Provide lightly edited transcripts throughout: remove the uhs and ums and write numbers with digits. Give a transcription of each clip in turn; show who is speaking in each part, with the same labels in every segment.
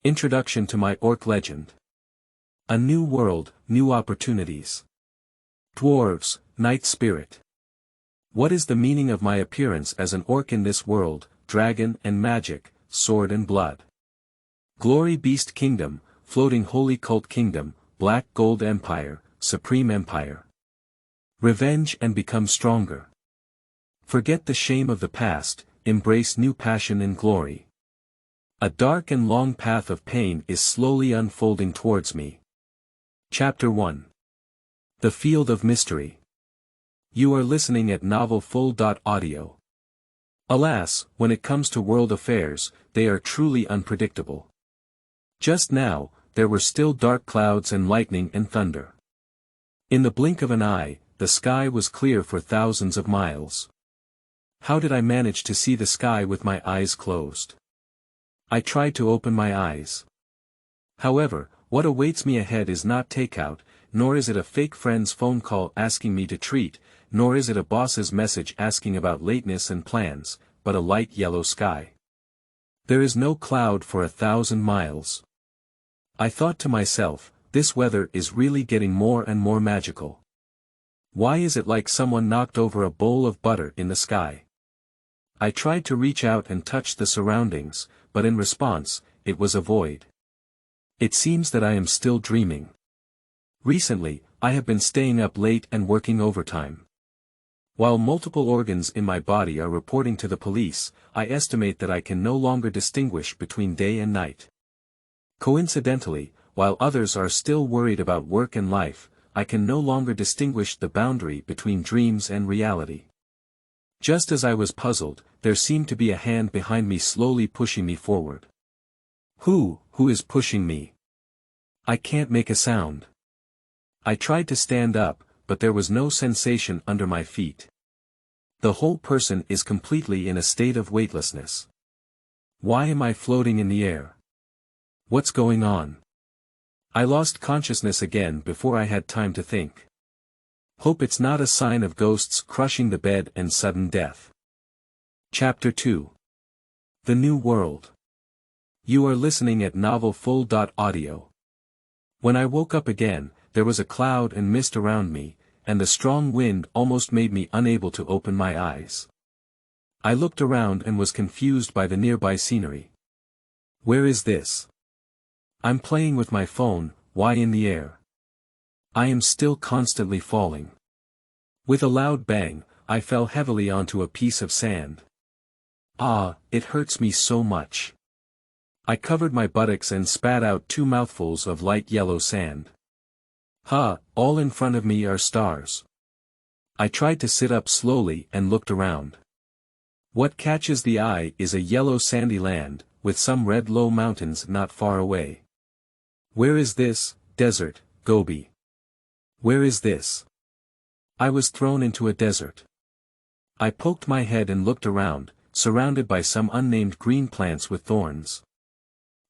Speaker 1: Introduction to My Orc Legend. A new world, new opportunities. Dwarves, Night Spirit. What is the meaning of my appearance as an orc in this world, dragon and magic, sword and blood? Glory Beast Kingdom, Floating Holy Cult Kingdom, Black Gold Empire, Supreme Empire. Revenge and become stronger. Forget the shame of the past, embrace new passion and glory. A dark and long path of pain is slowly unfolding towards me. Chapter 1. The Field of Mystery. You are listening at novelfull.audio. Alas, when it comes to world affairs, they are truly unpredictable. Just now, there were still dark clouds and lightning and thunder. In the blink of an eye, the sky was clear for thousands of miles. How did I manage to see the sky with my eyes closed? I tried to open my eyes. However, what awaits me ahead is not takeout, nor is it a fake friend's phone call asking me to treat, nor is it a boss's message asking about lateness and plans, but a light yellow sky. There is no cloud for 1,000 miles. I thought to myself, this weather is really getting more and more magical. Why is it like someone knocked over a bowl of butter in the sky? I tried to reach out and touch the surroundings, but in response, it was a void. It seems that I am still dreaming. Recently, I have been staying up late and working overtime. While multiple organs in my body are reporting to the police, I estimate that I can no longer distinguish between day and night. Coincidentally, while others are still worried about work and life, I can no longer distinguish the boundary between dreams and reality. Just as I was puzzled, there seemed to be a hand behind me slowly pushing me forward. Who is pushing me? I can't make a sound. I tried to stand up, but there was no sensation under my feet. The whole person is completely in a state of weightlessness. Why am I floating in the air? What's going on? I lost consciousness again before I had time to think. Hope it's not a sign of ghosts crushing the bed and sudden death. Chapter 2. The New World. You are listening at novelfull.audio. When I woke up again, there was a cloud and mist around me, and the strong wind almost made me unable to open my eyes. I looked around and was confused by the nearby scenery. Where is this? I'm playing with my phone, why in the air? I am still constantly falling. With a loud bang, I fell heavily onto a piece of sand. Ah, it hurts me so much. I covered my buttocks and spat out 2 mouthfuls of light yellow sand. All in front of me are stars. I tried to sit up slowly and looked around. What catches the eye is a yellow sandy land, with some red low mountains not far away. Where is this, desert, Gobi? Where is this? I was thrown into a desert. I poked my head and looked around, surrounded by some unnamed green plants with thorns.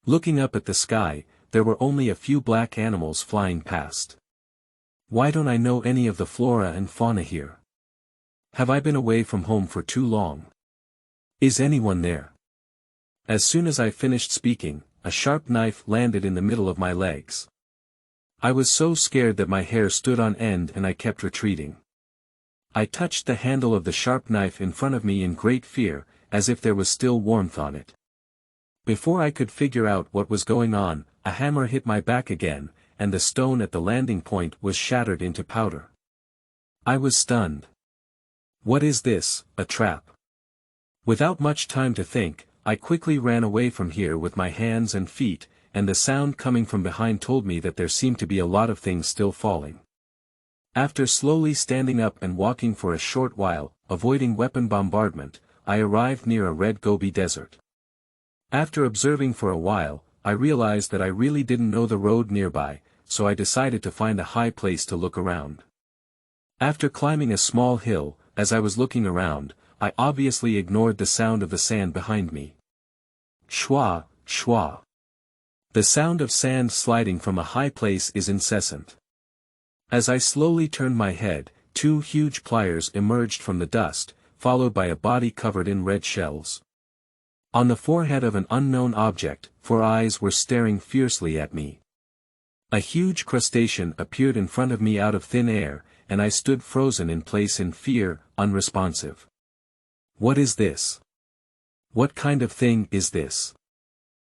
Speaker 1: Looking up at the sky, there were only a few black animals flying past. Why don't I know any of the flora and fauna here? Have I been away from home for too long? Is anyone there? As soon as I finished speaking, a sharp knife landed in the middle of my legs. I was so scared that my hair stood on end and I kept retreating. I touched the handle of the sharp knife in front of me in great fear, as if there was still warmth on it. Before I could figure out what was going on, a hammer hit my back again, and the stone at the landing point was shattered into powder. I was stunned. What is this, a trap? Without much time to think, I quickly ran away from here with my hands and feet, and the sound coming from behind told me that there seemed to be a lot of things still falling. After slowly standing up and walking for a short while, avoiding weapon bombardment, I arrived near a red Gobi desert. After observing for a while, I realized that I really didn't know the road nearby, so I decided to find a high place to look around. After climbing a small hill, as I was looking around, I obviously ignored the sound of the sand behind me. Shwa, shwa. The sound of sand sliding from a high place is incessant. As I slowly turned my head, 2 huge pliers emerged from the dust, followed by a body covered in red shells. On the forehead of an unknown object, 4 eyes were staring fiercely at me. A huge crustacean appeared in front of me out of thin air, and I stood frozen in place in fear, unresponsive. What is this? What kind of thing is this?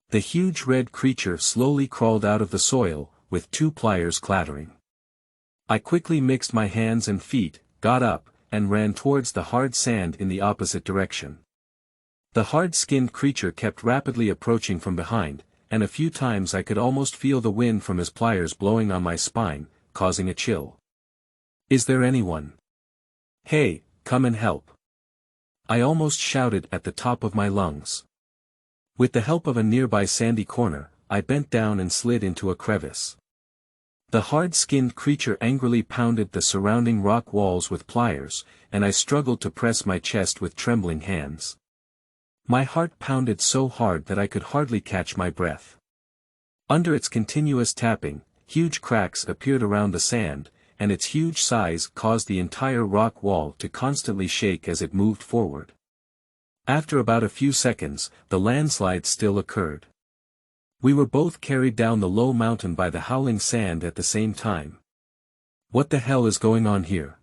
Speaker 1: The huge red creature slowly crawled out of the soil, with 2 pliers clattering. I quickly mixed my hands and feet, got up, and ran towards the hard sand in the opposite direction. The hard-skinned creature kept rapidly approaching from behind, and a few times I could almost feel the wind from his pliers blowing on my spine, causing a chill. Is there anyone? Hey, come and help. I almost shouted at the top of my lungs. With the help of a nearby sandy corner, I bent down and slid into a crevice. The hard-skinned creature angrily pounded the surrounding rock walls with pliers, and I struggled to press my chest with trembling hands. My heart pounded so hard that I could hardly catch my breath. Under its continuous tapping, huge cracks appeared around the sand, and its huge size caused the entire rock wall to constantly shake as it moved forward. After about a few seconds, the landslide still occurred. We were both carried down the low mountain by the howling sand at the same time. What the hell is going on here?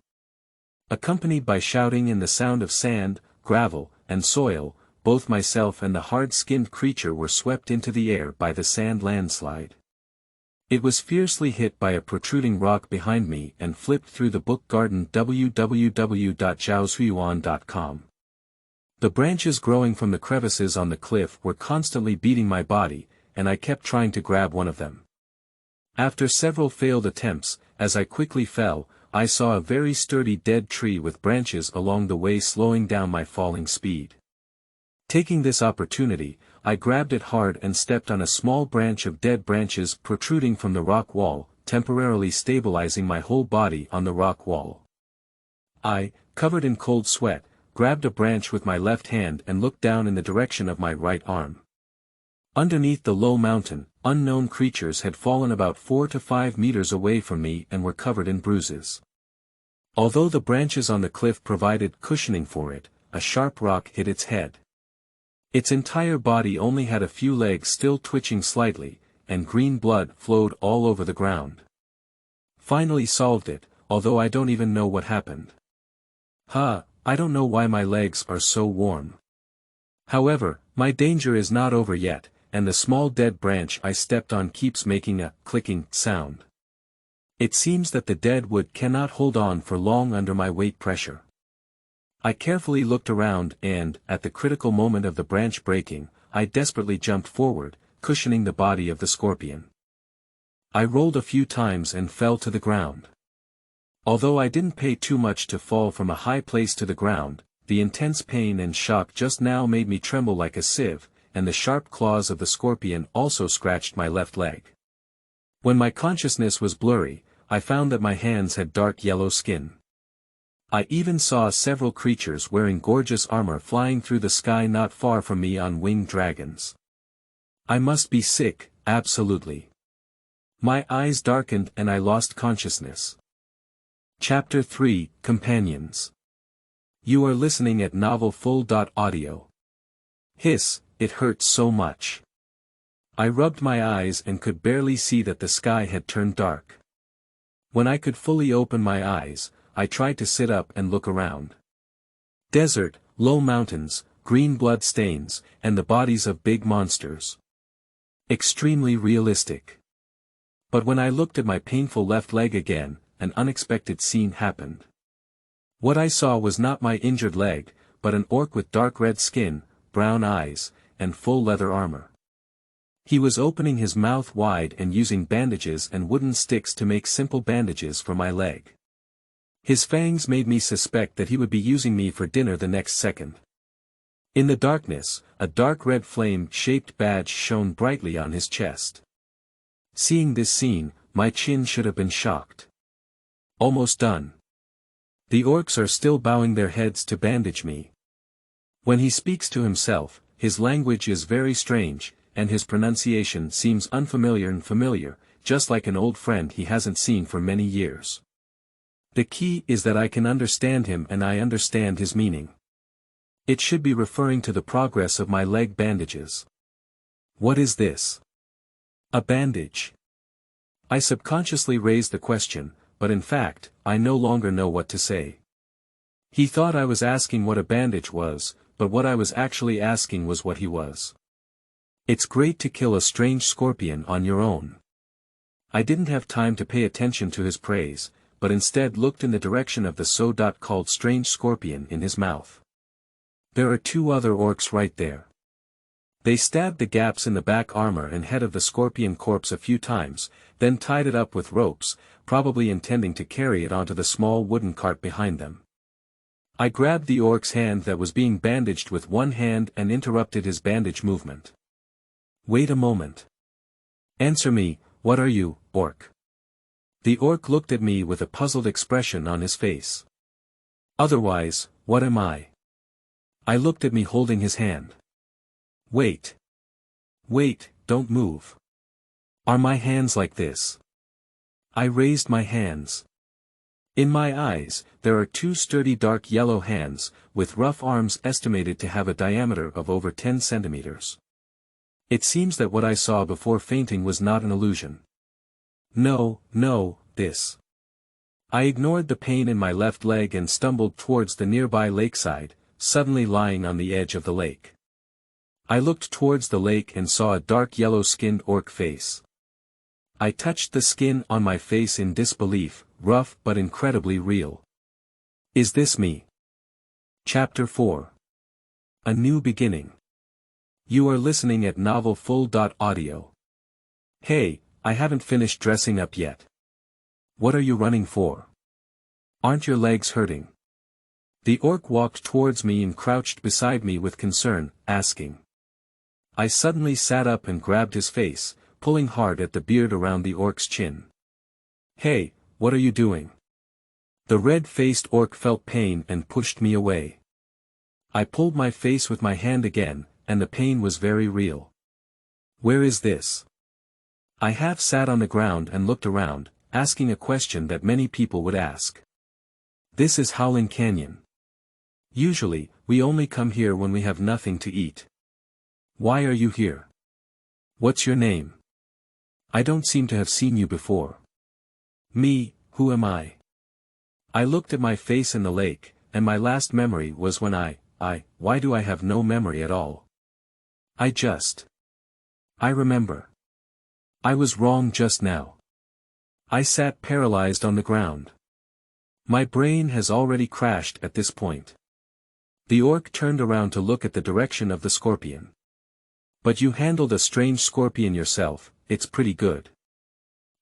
Speaker 1: Accompanied by shouting and the sound of sand, gravel, and soil, both myself and the hard-skinned creature were swept into the air by the sand landslide. It was fiercely hit by a protruding rock behind me and flipped through the book garden www.zhaozuiyuan.com. The branches growing from the crevices on the cliff were constantly beating my body, and I kept trying to grab one of them. After several failed attempts, as I quickly fell, I saw a very sturdy dead tree with branches along the way slowing down my falling speed. Taking this opportunity, I grabbed it hard and stepped on a small branch of dead branches protruding from the rock wall, temporarily stabilizing my whole body on the rock wall. I, covered in cold sweat, grabbed a branch with my left hand and looked down in the direction of my right arm. Underneath the low mountain, unknown creatures had fallen about 4 to 5 meters away from me and were covered in bruises. Although the branches on the cliff provided cushioning for it, a sharp rock hit its head. Its entire body only had a few legs still twitching slightly, and green blood flowed all over the ground. Finally solved it, although I don't even know what happened. I don't know why my legs are so warm. However, my danger is not over yet, and the small dead branch I stepped on keeps making a clicking sound. It seems that the dead wood cannot hold on for long under my weight pressure. I carefully looked around and, at the critical moment of the branch breaking, I desperately jumped forward, cushioning the body of the scorpion. I rolled a few times and fell to the ground. Although I didn't pay too much to fall from a high place to the ground, the intense pain and shock just now made me tremble like a sieve, and the sharp claws of the scorpion also scratched my left leg. When my consciousness was blurry, I found that my hands had dark yellow skin. I even saw several creatures wearing gorgeous armor flying through the sky not far from me on winged dragons. I must be sick, absolutely. My eyes darkened and I lost consciousness. Chapter 3, Companions. You are listening at novelfull.audio. Hiss, it hurts so much. I rubbed my eyes and could barely see that the sky had turned dark. When I could fully open my eyes, I tried to sit up and look around. Desert, low mountains, green blood stains, and the bodies of big monsters. Extremely realistic. But when I looked at my painful left leg again, an unexpected scene happened. What I saw was not my injured leg, but an orc with dark red skin, brown eyes, and full leather armor. He was opening his mouth wide and using bandages and wooden sticks to make simple bandages for my leg. His fangs made me suspect that he would be using me for dinner the next second. In the darkness, a dark red flame-shaped badge shone brightly on his chest. Seeing this scene, my chin should have been shocked. Almost done. The orcs are still bowing their heads to bandage me. When he speaks to himself, his language is very strange, and his pronunciation seems unfamiliar and familiar, just like an old friend he hasn't seen for many years. The key is that I can understand him and I understand his meaning. It should be referring to the progress of my leg bandages. What is this? A bandage. I subconsciously raised the question, but in fact, I no longer know what to say. He thought I was asking what a bandage was, but what I was actually asking was what he was. It's great to kill a strange scorpion on your own. I didn't have time to pay attention to his praise, but instead looked in the direction of the so-called strange scorpion in his mouth. There are two other orcs right there. They stabbed the gaps in the back armor and head of the scorpion corpse a few times, then tied it up with ropes, probably intending to carry it onto the small wooden cart behind them. I grabbed the orc's hand that was being bandaged with one hand and interrupted his bandage movement. Wait a moment. Answer me, what are you, orc? The orc looked at me with a puzzled expression on his face. Otherwise, what am I? I looked at me holding his hand. Wait. Wait, don't move. Are my hands like this? I raised my hands. In my eyes, there are two sturdy dark yellow hands, with rough arms estimated to have a diameter of over 10 centimeters. It seems that what I saw before fainting was not an illusion. No, this. I ignored the pain in my left leg and stumbled towards the nearby lakeside, suddenly lying on the edge of the lake. I looked towards the lake and saw a dark yellow-skinned orc face. I touched the skin on my face in disbelief, rough but incredibly real. Is this me? Chapter 4. A New Beginning. You are listening at novelfull.audio. Hey, I haven't finished dressing up yet. What are you running for? Aren't your legs hurting? The orc walked towards me and crouched beside me with concern, asking. I suddenly sat up and grabbed his face, pulling hard at the beard around the orc's chin. Hey, what are you doing? The red-faced orc felt pain and pushed me away. I pulled my face with my hand again, and the pain was very real. Where is this? I half sat on the ground and looked around, asking a question that many people would ask. This is Howling Canyon. Usually, we only come here when we have nothing to eat. Why are you here? What's your name? I don't seem to have seen you before. Me, who am I? I looked at my face in the lake, and my last memory was when why do I have no memory at all? I remember. I was wrong just now. I sat paralyzed on the ground. My brain has already crashed at this point. The orc turned around to look at the direction of the scorpion. But you handled a strange scorpion yourself, it's pretty good.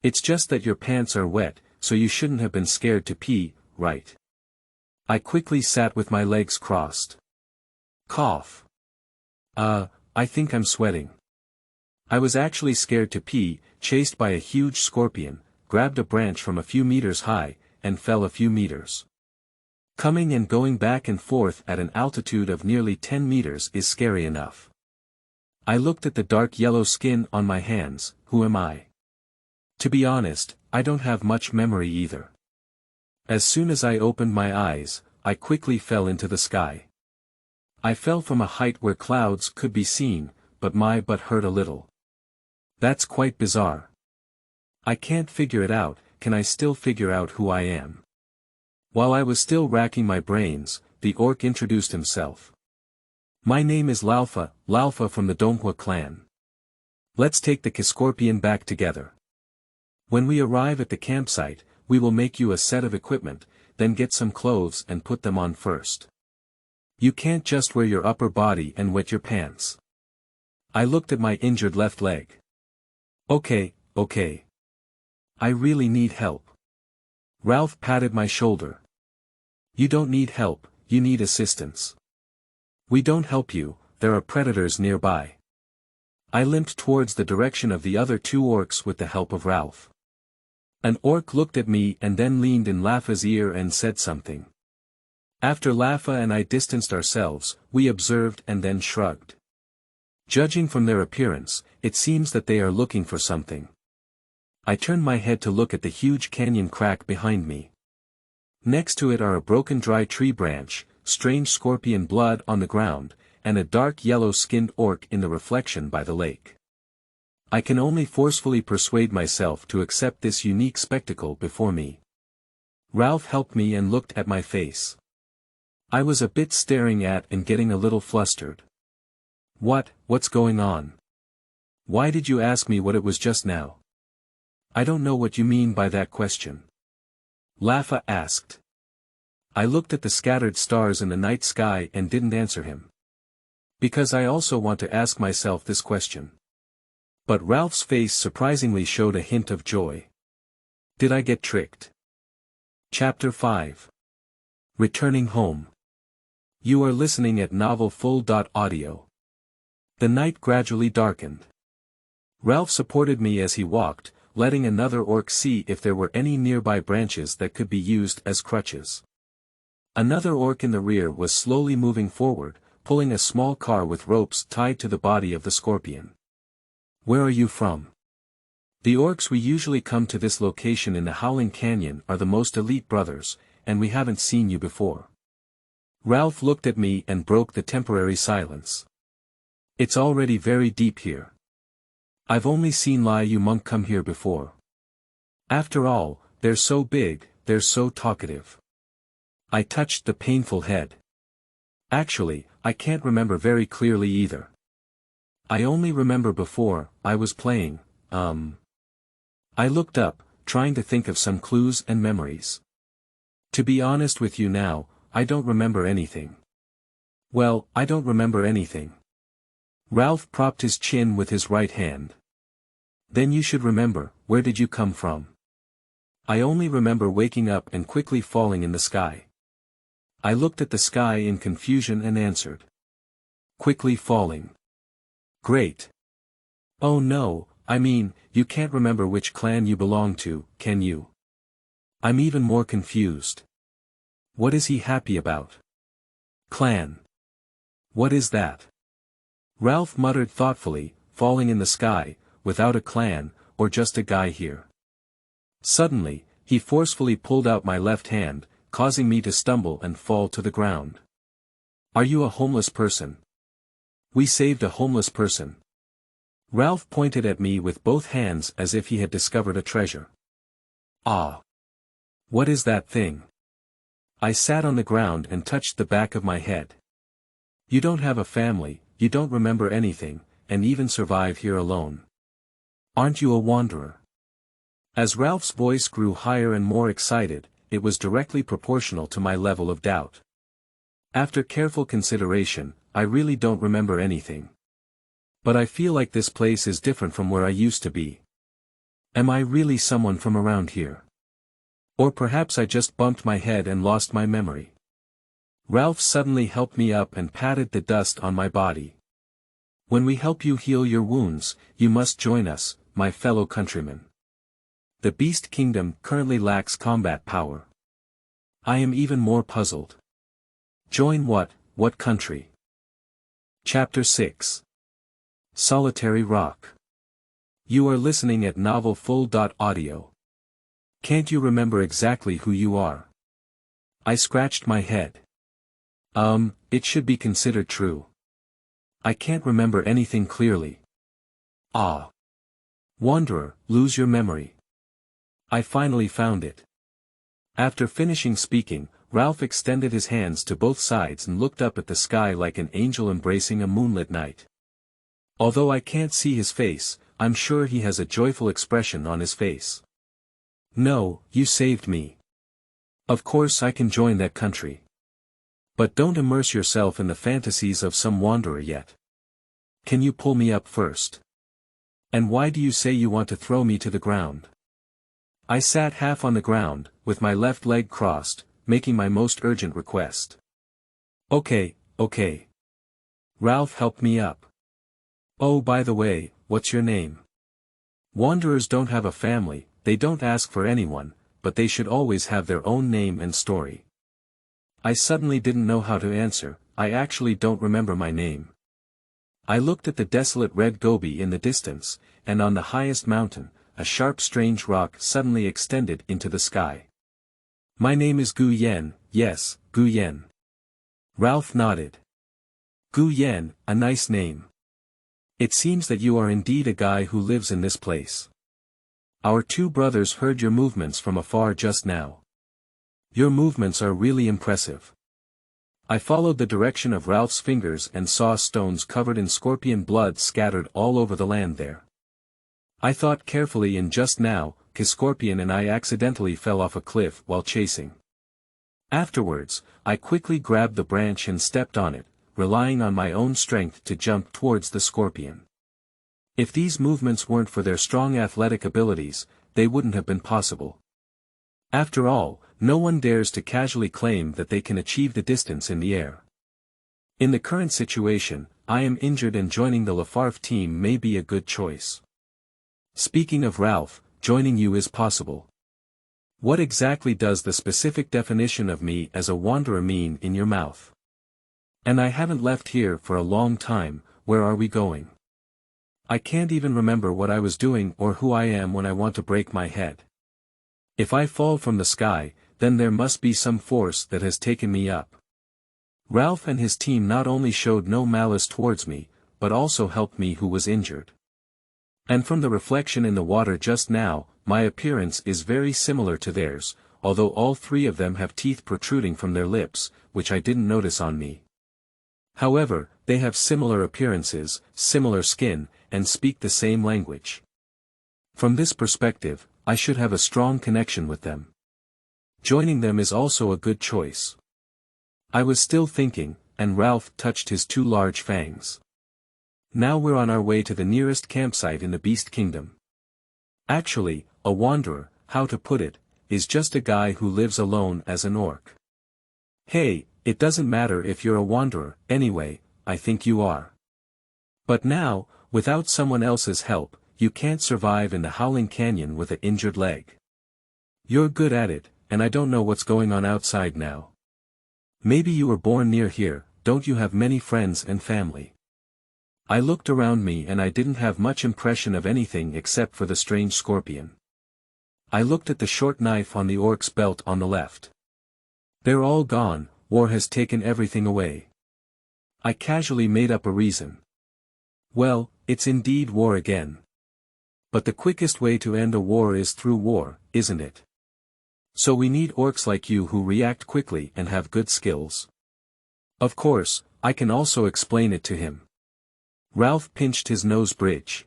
Speaker 1: It's just that your pants are wet, so you shouldn't have been scared to pee, right? I quickly sat with my legs crossed. Cough. I think I'm sweating. I was actually scared to pee, chased by a huge scorpion, grabbed a branch from a few meters high, and fell a few meters. Coming and going back and forth at an altitude of nearly 10 meters is scary enough. I looked at the dark yellow skin on my hands, who am I? To be honest, I don't have much memory either. As soon as I opened my eyes, I quickly fell into the sky. I fell from a height where clouds could be seen, but my butt hurt a little. That's quite bizarre. I can't figure it out. Can I still figure out who I am? While I was still racking my brains, the orc introduced himself. My name is Lalfa from the Donghua clan. Let's take the Kiscorpion back together. When we arrive at the campsite, we will make you a set of equipment, then get some clothes and put them on first. You can't just wear your upper body and wet your pants. I looked at my injured left leg. Okay. I really need help. Ralph patted my shoulder. You don't need help, you need assistance. We don't help you, there are predators nearby. I limped towards the direction of the other two orcs with the help of Ralph. An orc looked at me and then leaned in Lafa's ear and said something. After Lafa and I distanced ourselves, we observed and then shrugged. Judging from their appearance, it seems that they are looking for something. I turned my head to look at the huge canyon crack behind me. Next to it are a broken dry tree branch, strange scorpion blood on the ground, and a dark yellow-skinned orc in the reflection by the lake. I can only forcefully persuade myself to accept this unique spectacle before me. Ralph helped me and looked at my face. I was a bit staring at and getting a little flustered. What's going on? Why did you ask me what it was just now? I don't know what you mean by that question. Laffa asked. I looked at the scattered stars in the night sky and didn't answer him. Because I also want to ask myself this question. But Ralph's face surprisingly showed a hint of joy. Did I get tricked? Chapter 5. Returning Home. You are listening at Novel Full.audio. The night gradually darkened. Ralph supported me as he walked, letting another orc see if there were any nearby branches that could be used as crutches. Another orc in the rear was slowly moving forward, pulling a small car with ropes tied to the body of the scorpion. Where are you from? The orcs we usually come to this location in the Howling Canyon are the most elite brothers, and we haven't seen you before. Ralph looked at me and broke the temporary silence. It's already very deep here. I've only seen Liu Monk come here before. After all, they're so big, they're so talkative. I touched the painful head. Actually, I can't remember very clearly either. I only remember before, I was playing, I looked up, trying to think of some clues and memories. To be honest with you now, I don't remember anything. Well, I don't remember anything. Ralph propped his chin with his right hand. Then you should remember, where did you come from? I only remember waking up and quickly falling in the sky. I looked at the sky in confusion and answered. Quickly falling. Great. Oh no, I mean, you can't remember which clan you belong to, can you? I'm even more confused. What is he happy about? Clan. What is that? Ralph muttered thoughtfully, falling in the sky, without a clan, or just a guy here. Suddenly, he forcefully pulled out my left hand, causing me to stumble and fall to the ground. Are you a homeless person? We saved a homeless person. Ralph pointed at me with both hands as if he had discovered a treasure. Ah! What is that thing? I sat on the ground and touched the back of my head. You don't have a family, you don't remember anything, and even survive here alone. Aren't you a wanderer? As Ralph's voice grew higher and more excited, it was directly proportional to my level of doubt. After careful consideration, I really don't remember anything. But I feel like this place is different from where I used to be. Am I really someone from around here? Or perhaps I just bumped my head and lost my memory. Ralph suddenly helped me up and patted the dust on my body. When we help you heal your wounds, you must join us, my fellow countrymen. The Beast Kingdom currently lacks combat power. I am even more puzzled. Join what country? Chapter 6. Solitary Rock. You are listening at Novel Full.audio. Can't you remember exactly who you are? I scratched my head. It should be considered true. I can't remember anything clearly. Ah. Wanderer, lose your memory. I finally found it. After finishing speaking, Ralph extended his hands to both sides and looked up at the sky like an angel embracing a moonlit night. Although I can't see his face, I'm sure he has a joyful expression on his face. No, you saved me. Of course I can join that country. But don't immerse yourself in the fantasies of some wanderer yet. Can you pull me up first? And why do you say you want to throw me to the ground? I sat half on the ground, with my left leg crossed, making my most urgent request. Okay. Ralph helped me up. Oh, by the way, what's your name? Wanderers don't have a family, they don't ask for anyone, but they should always have their own name and story. I suddenly didn't know how to answer. I actually don't remember my name. I looked at the desolate red gobi in the distance, and on the highest mountain, a sharp strange rock suddenly extended into the sky. My name is Gu Yen, yes, Gu Yen. Ralph nodded. Gu Yen, a nice name. It seems that you are indeed a guy who lives in this place. Our two brothers heard your movements from afar just now. Your movements are really impressive. I followed the direction of Ralph's fingers and saw stones covered in scorpion blood scattered all over the land there. I thought carefully and just now, 'cause Scorpion and I accidentally fell off a cliff while chasing. Afterwards, I quickly grabbed the branch and stepped on it, relying on my own strength to jump towards the scorpion. If these movements weren't for their strong athletic abilities, they wouldn't have been possible. After all, no one dares to casually claim that they can achieve the distance in the air. In the current situation, I am injured and joining the Lafarve team may be a good choice. Speaking of Ralph, joining you is possible. What exactly does the specific definition of me as a wanderer mean in your mouth? And I haven't left here for a long time, where are we going? I can't even remember what I was doing or who I am when I want to break my head. If I fall from the sky, then there must be some force that has taken me up. Ralph and his team not only showed no malice towards me, but also helped me who was injured. And from the reflection in the water just now, my appearance is very similar to theirs, although all three of them have teeth protruding from their lips, which I didn't notice on me. However, they have similar appearances, similar skin, and speak the same language. From this perspective, I should have a strong connection with them. Joining them is also a good choice. I was still thinking, and Ralph touched his two large fangs. Now we're on our way to the nearest campsite in the Beast Kingdom. Actually, a wanderer, how to put it, is just a guy who lives alone as an orc. Hey, it doesn't matter if you're a wanderer, anyway, I think you are. But now, without someone else's help, you can't survive in the Howling Canyon with an injured leg. You're good at it, and I don't know what's going on outside now. Maybe you were born near here, don't you have many friends and family? I looked around me and I didn't have much impression of anything except for the strange scorpion. I looked at the short knife on the orc's belt on the left. They're all gone, war has taken everything away. I casually made up a reason. Well, it's indeed war again. But the quickest way to end a war is through war, isn't it? So we need orcs like you who react quickly and have good skills. Of course, I can also explain it to him. Ralph pinched his nose bridge.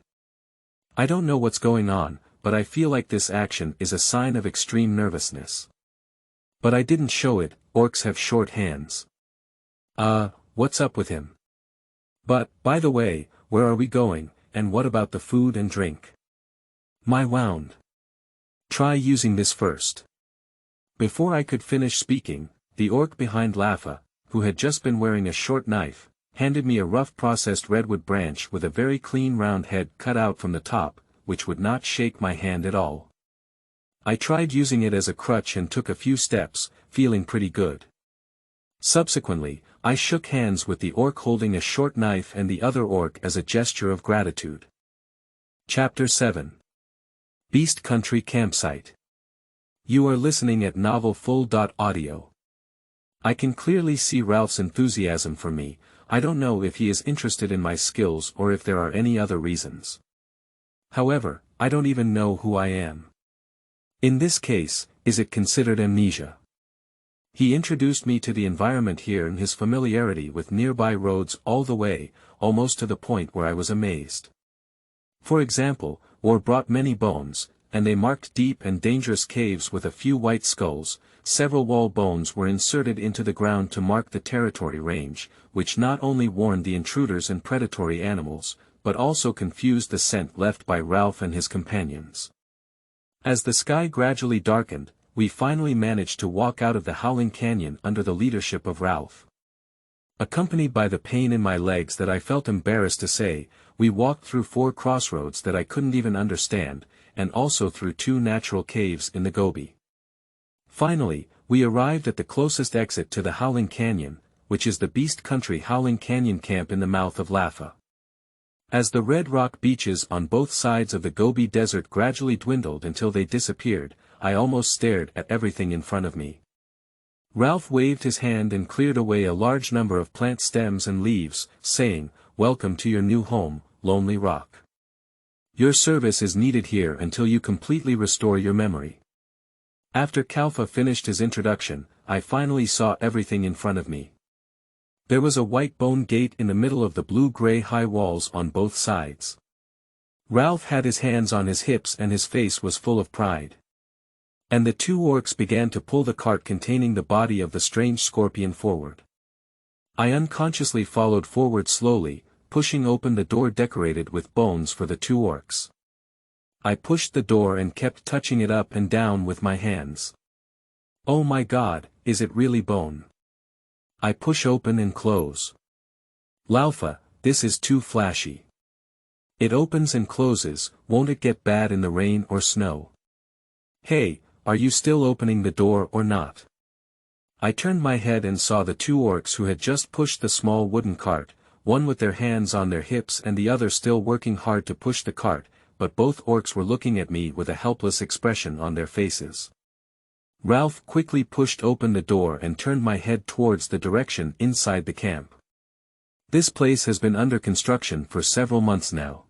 Speaker 1: I don't know what's going on, but I feel like this action is a sign of extreme nervousness. But I didn't show it, orcs have short hands. What's up with him? But, by the way, where are we going, and what about the food and drink? My wound. Try using this first. Before I could finish speaking, the orc behind Lafa, who had just been wearing a short knife, handed me a rough processed redwood branch with a very clean round head cut out from the top, which would not shake my hand at all. I tried using it as a crutch and took a few steps, feeling pretty good. Subsequently, I shook hands with the orc holding a short knife and the other orc as a gesture of gratitude. Chapter 7. Beast Country Campsite. You are listening at novelfull.audio. I can clearly see Ralph's enthusiasm for me. I don't know if he is interested in my skills or if there are any other reasons. However, I don't even know who I am. In this case, is it considered amnesia? He introduced me to the environment here and his familiarity with nearby roads all the way, almost to the point where I was amazed. For example, war brought many bones, and they marked deep and dangerous caves with a few white skulls. Several wall bones were inserted into the ground to mark the territory range, which not only warned the intruders and predatory animals, but also confused the scent left by Ralph and his companions. As the sky gradually darkened, we finally managed to walk out of the Howling Canyon under the leadership of Ralph. Accompanied by the pain in my legs that I felt embarrassed to say, we walked through 4 crossroads that I couldn't even understand, and also through 2 natural caves in the Gobi. Finally, we arrived at the closest exit to the Howling Canyon, which is the Beast Country Howling Canyon camp in the mouth of Lafa. As the red rock beaches on both sides of the Gobi Desert gradually dwindled until they disappeared, I almost stared at everything in front of me. Ralph waved his hand and cleared away a large number of plant stems and leaves, saying, "Welcome to your new home, Lonely Rock. Your service is needed here until you completely restore your memory." After Kalfa finished his introduction, I finally saw everything in front of me. There was a white bone gate in the middle of the blue-gray high walls on both sides. Ralph had his hands on his hips and his face was full of pride. And the two orcs began to pull the cart containing the body of the strange scorpion forward. I unconsciously followed forward slowly, pushing open the door decorated with bones for the two orcs. I pushed the door and kept touching it up and down with my hands. Oh my God, is it really bone? I push open and close. Lalfa, this is too flashy. It opens and closes, won't it get bad in the rain or snow? Hey, are you still opening the door or not? I turned my head and saw the two orcs who had just pushed the small wooden cart, one with their hands on their hips and the other still working hard to push the cart, but both orcs were looking at me with a helpless expression on their faces. Ralph quickly pushed open the door and turned my head towards the direction inside the camp. This place has been under construction for several months now.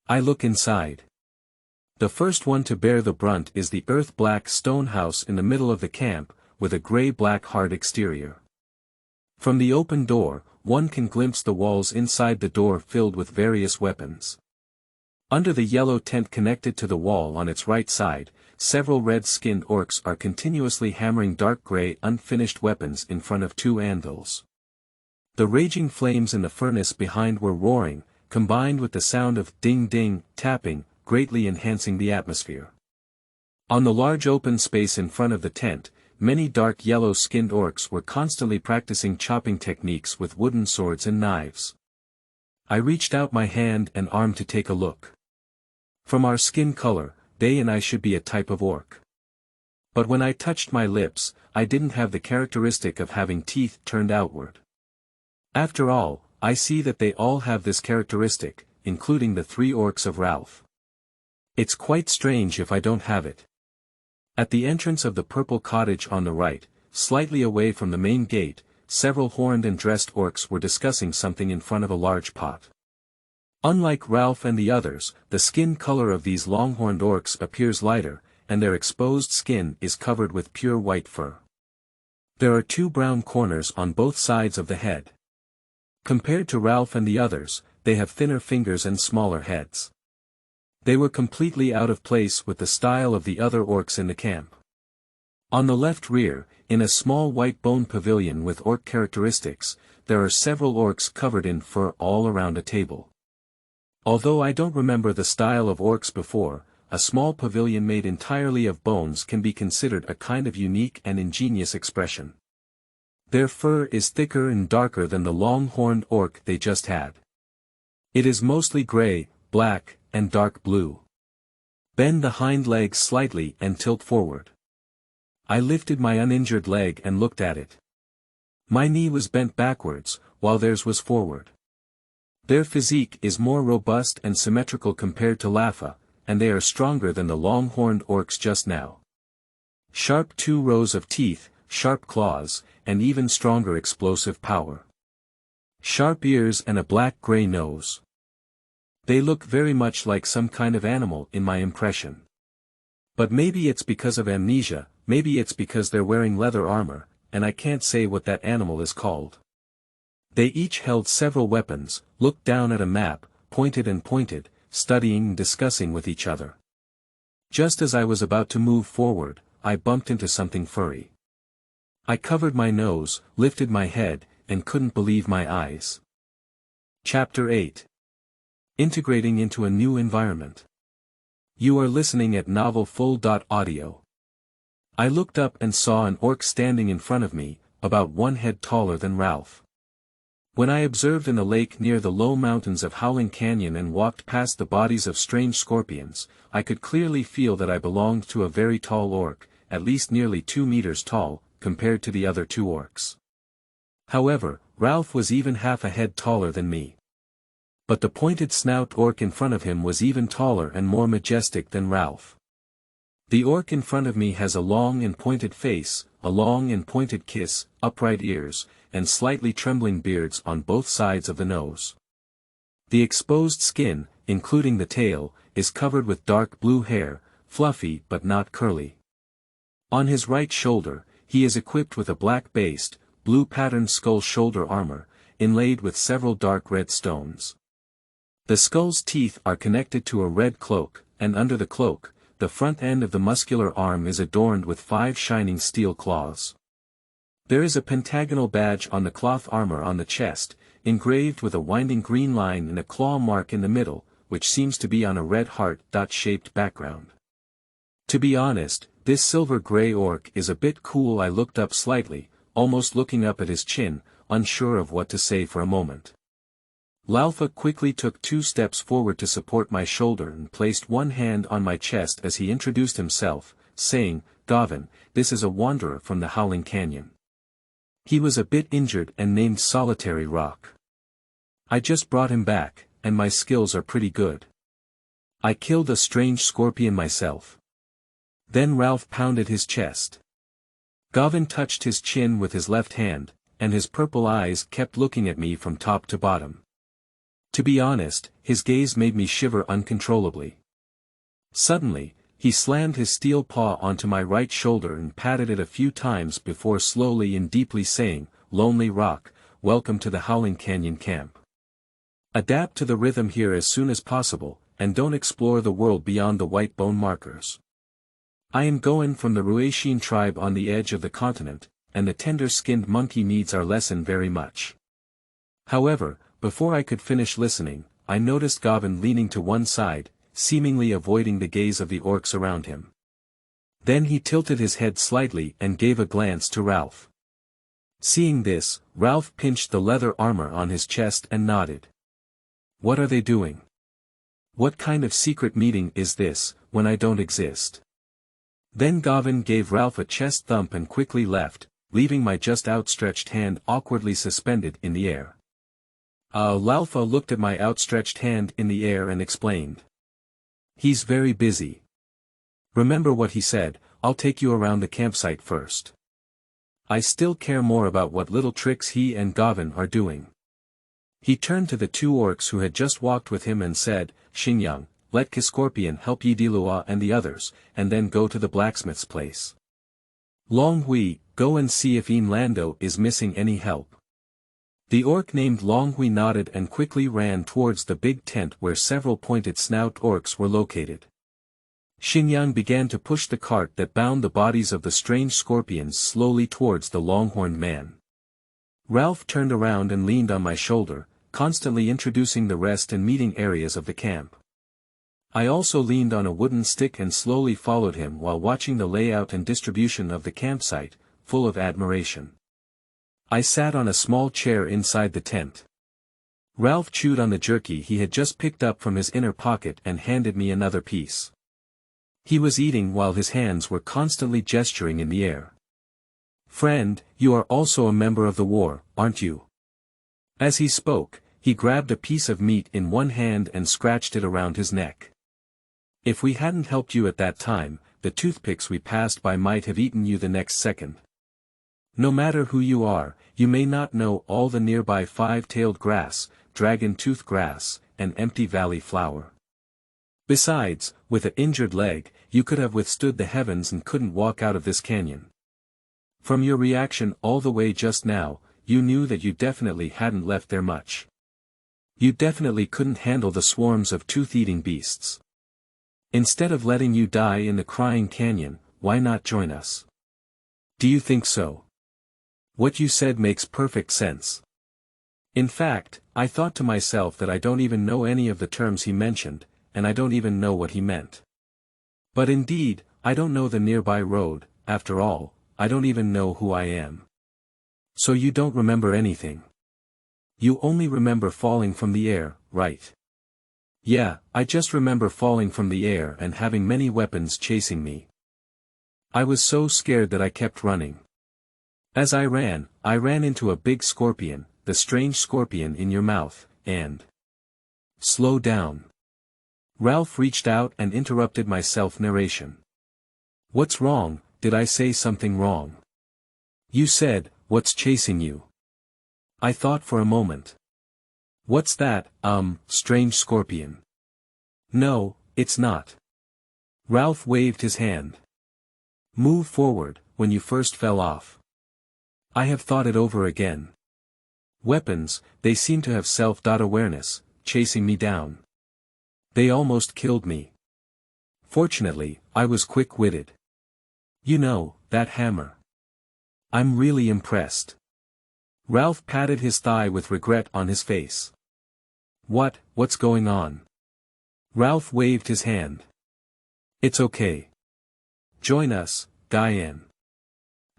Speaker 1: I look inside. The first one to bear the brunt is the earth-black stone house in the middle of the camp, with a gray-black hard exterior. From the open door, one can glimpse the walls inside the door filled with various weapons. Under the yellow tent connected to the wall on its right side, several red-skinned orcs are continuously hammering dark gray unfinished weapons in front of two anvils. The raging flames in the furnace behind were roaring, combined with the sound of ding-ding, tapping, greatly enhancing the atmosphere. On the large open space in front of the tent, many dark yellow-skinned orcs were constantly practicing chopping techniques with wooden swords and knives. I reached out my hand and arm to take a look. From our skin color, they and I should be a type of orc. But when I touched my lips, I didn't have the characteristic of having teeth turned outward. After all, I see that they all have this characteristic, including the three orcs of Ralph. It's quite strange if I don't have it. At the entrance of the purple cottage on the right, slightly away from the main gate, several horned and dressed orcs were discussing something in front of a large pot. Unlike Ralph and the others, the skin color of these longhorned orcs appears lighter, and their exposed skin is covered with pure white fur. There are two brown corners on both sides of the head. Compared to Ralph and the others, they have thinner fingers and smaller heads. They were completely out of place with the style of the other orcs in the camp. On the left rear, in a small white bone pavilion with orc characteristics, there are several orcs covered in fur all around a table. Although I don't remember the style of orcs before, a small pavilion made entirely of bones can be considered a kind of unique and ingenious expression. Their fur is thicker and darker than the long-horned orc they just had. It is mostly gray, black, and dark blue. Bend the hind legs slightly and tilt forward. I lifted my uninjured leg and looked at it. My knee was bent backwards, while theirs was forward. Their physique is more robust and symmetrical compared to Lafa, and they are stronger than the long-horned orcs just now. Sharp 2 rows of teeth, sharp claws, and even stronger explosive power. Sharp ears and a black-gray nose. They look very much like some kind of animal in my impression. But maybe it's because of amnesia, maybe it's because they're wearing leather armor, and I can't say what that animal is called. They each held several weapons, looked down at a map, pointed, studying and discussing with each other. Just as I was about to move forward, I bumped into something furry. I covered my nose, lifted my head, and couldn't believe my eyes. Chapter 8. Integrating into a new environment. You are listening at novelfull.audio. I looked up and saw an orc standing in front of me, about 1 head taller than Ralph. When I observed in the lake near the low mountains of Howling Canyon and walked past the bodies of strange scorpions, I could clearly feel that I belonged to a very tall orc, at least nearly 2 meters tall, compared to the other two orcs. However, Ralph was even half a head taller than me. But the pointed snout orc in front of him was even taller and more majestic than Ralph. The orc in front of me has a long and pointed face, a long and pointed kiss, upright ears, and slightly trembling beards on both sides of the nose. The exposed skin, including the tail, is covered with dark blue hair, fluffy but not curly. On his right shoulder, he is equipped with a black-based, blue-patterned skull shoulder armor, inlaid with several dark red stones. The skull's teeth are connected to a red cloak, and under the cloak, the front end of the muscular arm is adorned with 5 shining steel claws. There is a pentagonal badge on the cloth armor on the chest, engraved with a winding green line and a claw mark in the middle, which seems to be on a red heart-shaped background. To be honest, this silver-gray orc is a bit cool. I looked up slightly, almost looking up at his chin, unsure of what to say for a moment. Lalfa quickly took 2 steps forward to support my shoulder and placed one hand on my chest as he introduced himself, saying, "Gavin, this is a wanderer from the Howling Canyon. He was a bit injured and named Solitary Rock. I just brought him back, and my skills are pretty good. I killed a strange scorpion myself." Then Ralph pounded his chest. Gavin touched his chin with his left hand, and his purple eyes kept looking at me from top to bottom. To be honest, his gaze made me shiver uncontrollably. Suddenly, he slammed his steel paw onto my right shoulder and patted it a few times before slowly and deeply saying, "Lonely Rock, welcome to the Howling Canyon camp. Adapt to the rhythm here as soon as possible, and don't explore the world beyond the white bone markers. I am going from the Ruatian tribe on the edge of the continent, and the tender-skinned monkey needs our lesson very much." However, before I could finish listening, I noticed Gavin leaning to one side, seemingly avoiding the gaze of the orcs around him. Then he tilted his head slightly and gave a glance to Ralph. Seeing this, Ralph pinched the leather armor on his chest and nodded. "What are they doing? What kind of secret meeting is this, when I don't exist?" Then Gavin gave Ralph a chest thump and quickly left, leaving my just outstretched hand awkwardly suspended in the air. Lalfa looked at my outstretched hand in the air and explained. "He's very busy. Remember what he said, I'll take you around the campsite first. I still care more about what little tricks he and Gavin are doing." He turned to the 2 orcs who had just walked with him and said, "Xingyang, let Kiscorpion help Yi Dilua and the others, and then go to the blacksmith's place. Long Hui, go and see if Een Lando is missing any help." The orc named Long Hui nodded and quickly ran towards the big tent where several pointed-snout orcs were located. Xingyang began to push the cart that bound the bodies of the strange scorpions slowly towards the long-horned man. Ralph turned around and leaned on my shoulder, constantly introducing the rest and meeting areas of the camp. I also leaned on a wooden stick and slowly followed him while watching the layout and distribution of the campsite, full of admiration. I sat on a small chair inside the tent. Ralph chewed on the jerky he had just picked up from his inner pocket and handed me another piece. He was eating while his hands were constantly gesturing in the air. "Friend, you are also a member of the war, aren't you?" As he spoke, he grabbed a piece of meat in one hand and scratched it around his neck. "If we hadn't helped you at that time, the toothpicks we passed by might have eaten you the next second. No matter who you are, you may not know all the nearby 5-tailed grass, dragon-tooth grass, and empty valley flower. Besides, with an injured leg, you could have withstood the heavens and couldn't walk out of this canyon. From your reaction all the way just now, you knew that you definitely hadn't left there much. You definitely couldn't handle the swarms of tooth-eating beasts. Instead of letting you die in the crying canyon, why not join us? Do you think so? What you said makes perfect sense." In fact, I thought to myself that I don't even know any of the terms he mentioned, and I don't even know what he meant. But indeed, I don't know the nearby road, after all, I don't even know who I am. "So you don't remember anything? You only remember falling from the air, right?" "Yeah, I just remember falling from the air and having many weapons chasing me. I was so scared that I kept running. As I ran into a big scorpion, the strange scorpion in your mouth, and—" "Slow down." Ralph reached out and interrupted my self-narration. What's wrong? Did I say something wrong? You said, what's chasing you? I thought for a moment. What's that, strange scorpion? No, it's not. Ralph waved his hand. Move forward, when you first fell off. I have thought it over again. Weapons, they seem to have self-awareness, chasing me down. They almost killed me. Fortunately, I was quick-witted. You know, that hammer. I'm really impressed. Ralph patted his thigh with regret on his face. What's going on? Ralph waved his hand. It's okay. Join us, Guyan.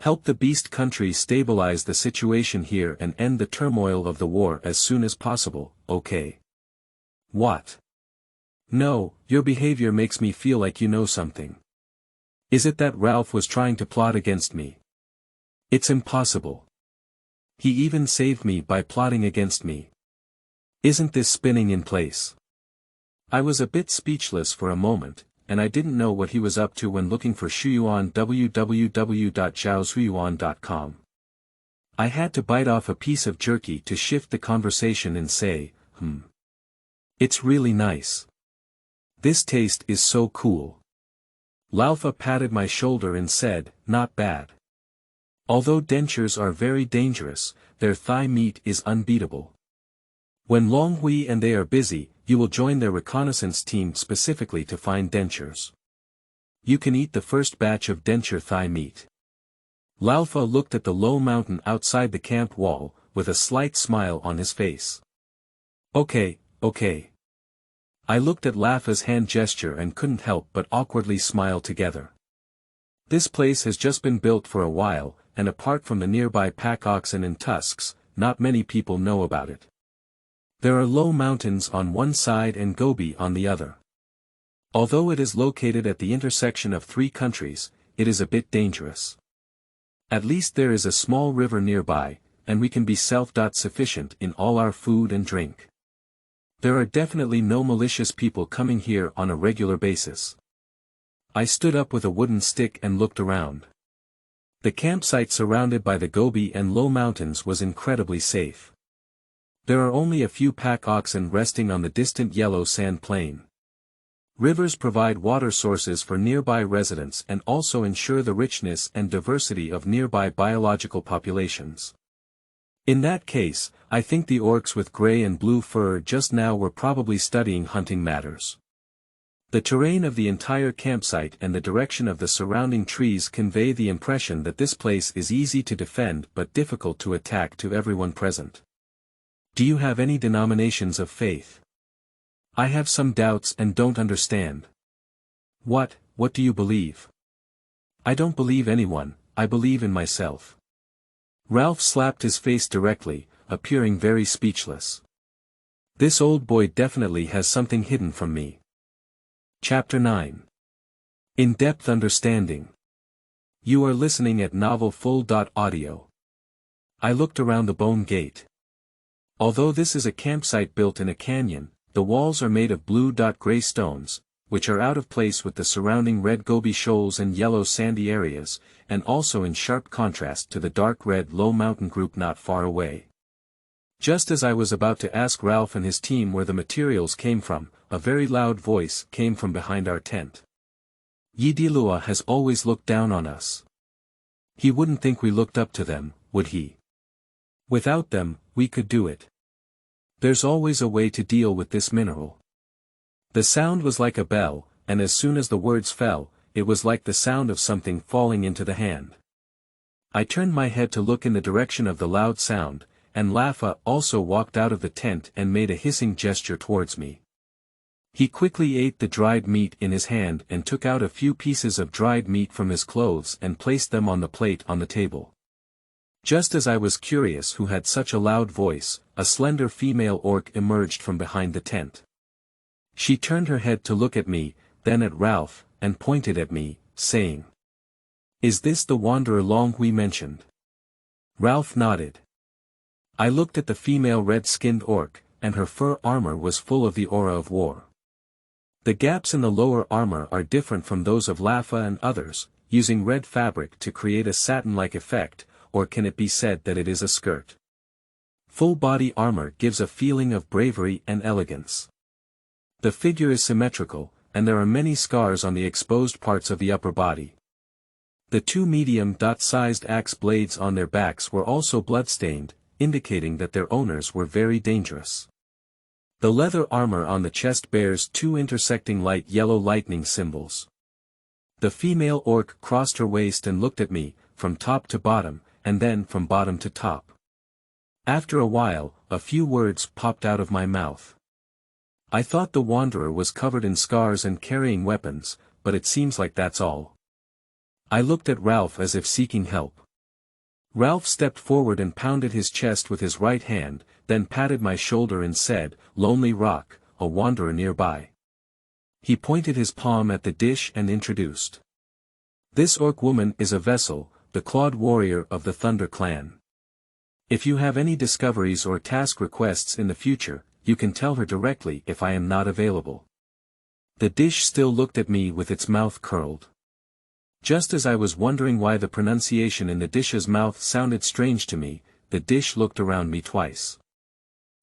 Speaker 1: Help the beast country stabilize the situation here and end the turmoil of the war as soon as possible, okay? What? No, your behavior makes me feel like you know something. Is it that Ralph was trying to plot against me? It's impossible. He even saved me by plotting against me. Isn't this spinning in place? I was a bit speechless for a moment, and I didn't know what he was up to when looking for Shuyuan www.zhaoshuyuan.com. I had to bite off a piece of jerky to shift the conversation and say, It's really nice. This taste is so cool. Lalfa patted my shoulder and said, not bad. Although dentures are very dangerous, their thigh meat is unbeatable. When Longhui and they are busy, you will join their reconnaissance team specifically to find dentures. You can eat the first batch of denture thigh meat. Lalfa looked at the low mountain outside the camp wall, with a slight smile on his face. Okay. I looked at Lalfa's hand gesture and couldn't help but awkwardly smile together. This place has just been built for a while, and apart from the nearby pack oxen and tusks, not many people know about it. There are low mountains on one side and Gobi on the other. Although it is located at the intersection of three countries, it is a bit dangerous. At least there is a small river nearby, and we can be self-sufficient in all our food and drink. There are definitely no malicious people coming here on a regular basis. I stood up with a wooden stick and looked around. The campsite surrounded by the Gobi and low mountains was incredibly safe. There are only a few pack oxen resting on the distant yellow sand plain. Rivers provide water sources for nearby residents and also ensure the richness and diversity of nearby biological populations. In that case, I think the orcs with gray and blue fur just now were probably studying hunting matters. The terrain of the entire campsite and the direction of the surrounding trees convey the impression that this place is easy to defend but difficult to attack to everyone present. Do you have any denominations of faith? I have some doubts and don't understand. What do you believe? I don't believe anyone, I believe in myself. Ralph slapped his face directly, appearing very speechless. This old boy definitely has something hidden from me. Chapter 9. In-Depth Understanding. You are listening at novelfull.audio. I looked around the bone gate. Although this is a campsite built in a canyon, the walls are made of blue-gray stones, which are out of place with the surrounding red Gobi shoals and yellow sandy areas, and also in sharp contrast to the dark red low mountain group not far away. Just as I was about to ask Ralph and his team where the materials came from, a very loud voice came from behind our tent. Yidilua has always looked down on us. He wouldn't think we looked up to them, would he? Without them, we could do it. There's always a way to deal with this mineral. The sound was like a bell, and as soon as the words fell, it was like the sound of something falling into the hand. I turned my head to look in the direction of the loud sound, and Lafa also walked out of the tent and made a hissing gesture towards me. He quickly ate the dried meat in his hand and took out a few pieces of dried meat from his clothes and placed them on the plate on the table. Just as I was curious who had such a loud voice, a slender female orc emerged from behind the tent. She turned her head to look at me, then at Ralph, and pointed at me, saying, "Is this the wanderer Longhui mentioned?" Ralph nodded. I looked at the female red-skinned orc, and her fur armor was full of the aura of war. The gaps in the lower armor are different from those of Lafa and others, using red fabric to create a satin-like effect, or can it be said that it is a skirt? Full body armor gives a feeling of bravery and elegance. The figure is symmetrical, and there are many scars on the exposed parts of the upper body. The two medium-sized axe blades on their backs were also bloodstained, indicating that their owners were very dangerous. The leather armor on the chest bears two intersecting light yellow lightning symbols. The female orc crossed her waist and looked at me, from top to bottom, and then from bottom to top. After a while, a few words popped out of my mouth. I thought the wanderer was covered in scars and carrying weapons, but it seems like that's all. I looked at Ralph as if seeking help. Ralph stepped forward and pounded his chest with his right hand, then patted my shoulder and said, "Lonely Rock, a wanderer nearby." He pointed his palm at the dish and introduced. "This orc woman is a vessel, the clawed warrior of the Thunder clan. If you have any discoveries or task requests in the future, you can tell her directly if I am not available." The dish still looked at me with its mouth curled. Just as I was wondering why the pronunciation in the dish's mouth sounded strange to me, the dish looked around me twice.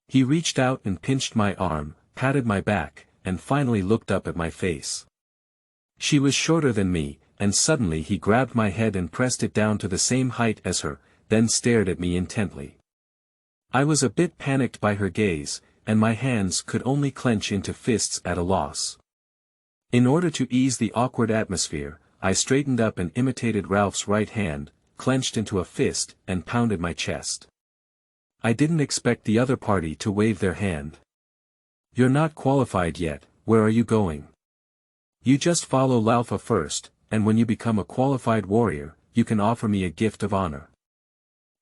Speaker 1: He reached out and pinched my arm, patted my back, and finally looked up at my face. She was shorter than me, and suddenly he grabbed my head and pressed it down to the same height as her, then stared at me intently. I was a bit panicked by her gaze, and my hands could only clench into fists at a loss. In order to ease the awkward atmosphere, I straightened up and imitated Ralph's right hand, clenched into a fist, and pounded my chest. I didn't expect the other party to wave their hand. "You're not qualified yet, where are you going? You just follow Lalfa first, and when you become a qualified warrior, you can offer me a gift of honor."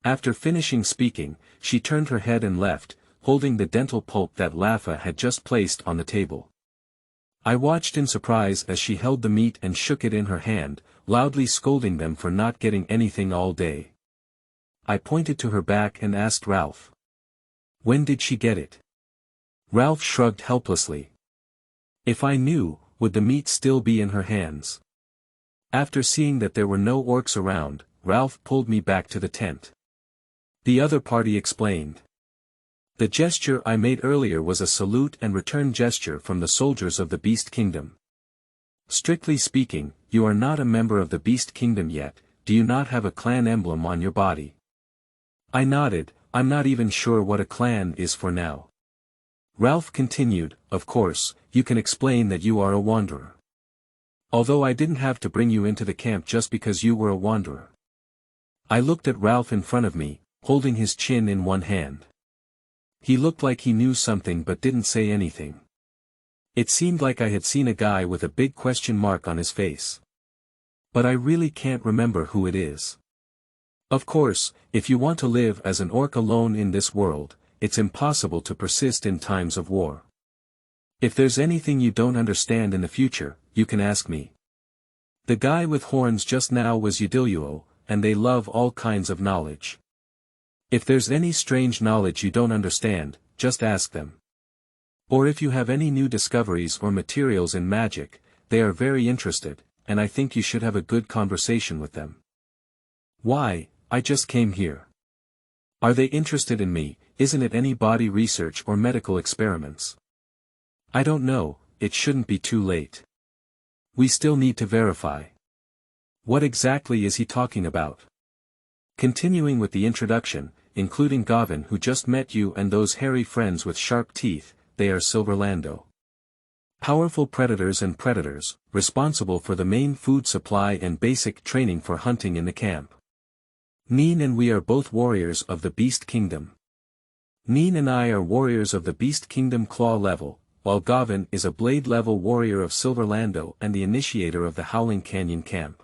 Speaker 1: After finishing speaking, she turned her head and left, holding the dental pulp that Lalfa had just placed on the table. I watched in surprise as she held the meat and shook it in her hand, loudly scolding them for not getting anything all day. I pointed to her back and asked Ralph, "When did she get it?" Ralph shrugged helplessly. If I knew, would the meat still be in her hands? After seeing that there were no orcs around, Ralph pulled me back to the tent. The other party explained. The gesture I made earlier was a salute and return gesture from the soldiers of the Beast Kingdom. Strictly speaking, you are not a member of the Beast Kingdom yet. Do you not have a clan emblem on your body? I nodded. I'm not even sure what a clan is for now. Ralph continued, "Of course, you can explain that you are a wanderer. Although I didn't have to bring you into the camp just because you were a wanderer." I looked at Ralph in front of me, holding his chin in one hand. He looked like he knew something but didn't say anything. It seemed like I had seen a guy with a big question mark on his face. But I really can't remember who it is. Of course, if you want to live as an orc alone in this world, it's impossible to persist in times of war. If there's anything you don't understand in the future, you can ask me. The guy with horns just now was Udilio, and they love all kinds of knowledge. If there's any strange knowledge you don't understand, just ask them. Or if you have any new discoveries or materials in magic, they are very interested, and I think you should have a good conversation with them. Why, I just came here. Are they interested in me? Isn't it any body research or medical experiments? I don't know, it shouldn't be too late. We still need to verify. What exactly is he talking about? Continuing with the introduction, including Gavin who just met you and those hairy friends with sharp teeth, they are Silverlando. Powerful predators and predators, responsible for the main food supply and basic training for hunting in the camp. Neen and we are both warriors of the Beast Kingdom. Neen and I are warriors of the Beast Kingdom Claw level, while Gavin is a Blade level warrior of Silverlando and the initiator of the Howling Canyon camp.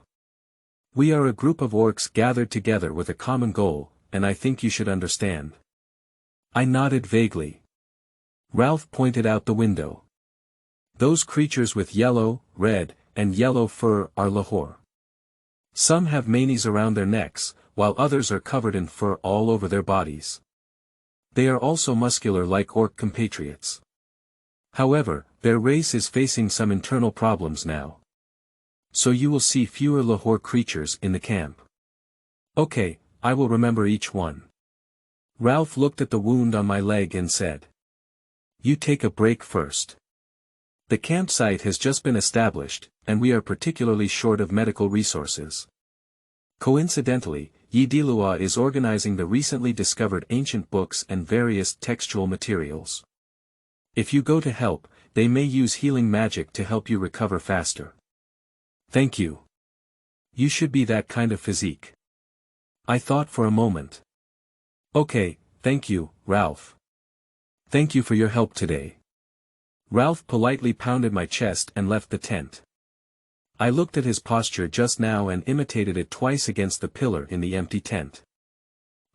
Speaker 1: We are a group of orcs gathered together with a common goal, and I think you should understand. I nodded vaguely. Ralph pointed out the window. Those creatures with yellow, red, and yellow fur are Lahore. Some have manes around their necks, while others are covered in fur all over their bodies. They are also muscular like orc compatriots. However, their race is facing some internal problems now. So you will see fewer Lahore creatures in the camp. Okay, I will remember each one. Ralph looked at the wound on my leg and said. You take a break first. The campsite has just been established, and we are particularly short of medical resources. Coincidentally, Yidilua is organizing the recently discovered ancient books and various textual materials. If you go to help, they may use healing magic to help you recover faster. Thank you. You should be that kind of physique. I thought for a moment. Okay, thank you, Ralph. Thank you for your help today. Ralph politely pounded my chest and left the tent. I looked at his posture just now and imitated it twice against the pillar in the empty tent.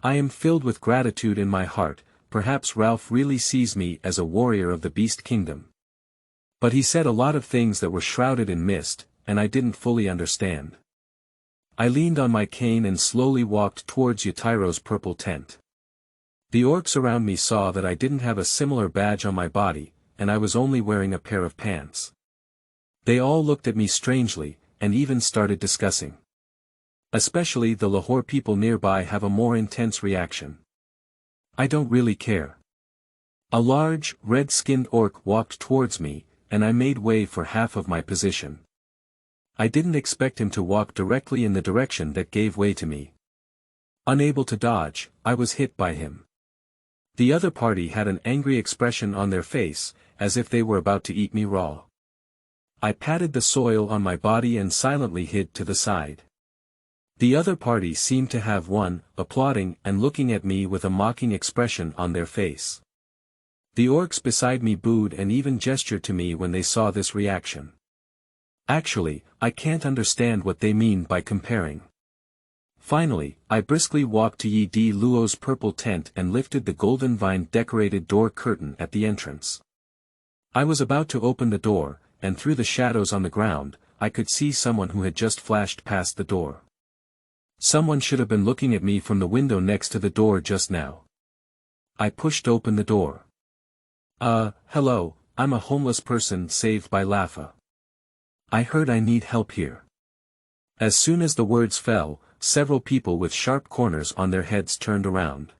Speaker 1: I am filled with gratitude in my heart. Perhaps Ralph really sees me as a warrior of the Beast Kingdom. But he said a lot of things that were shrouded in mist, and I didn't fully understand. I leaned on my cane and slowly walked towards Yatairo's purple tent. The orcs around me saw that I didn't have a similar badge on my body, and I was only wearing a pair of pants. They all looked at me strangely, and even started discussing. Especially the Lahore people nearby have a more intense reaction. I don't really care. A large, red-skinned orc walked towards me, and I made way for half of my position. I didn't expect him to walk directly in the direction that gave way to me. Unable to dodge, I was hit by him. The other party had an angry expression on their face, as if they were about to eat me raw. I patted the soil on my body and silently hid to the side. The other party seemed to have one, applauding and looking at me with a mocking expression on their face. The orcs beside me booed and even gestured to me when they saw this reaction. Actually, I can't understand what they mean by comparing. Finally, I briskly walked to Yi Di Luo's purple tent and lifted the golden vine-decorated door curtain at the entrance. I was about to open the door, and through the shadows on the ground, I could see someone who had just flashed past the door. Someone should have been looking at me from the window next to the door just now. I pushed open the door. Hello, I'm a homeless person saved by Lafa. I heard I need help here. As soon as the words fell, several people with sharp corners on their heads turned around.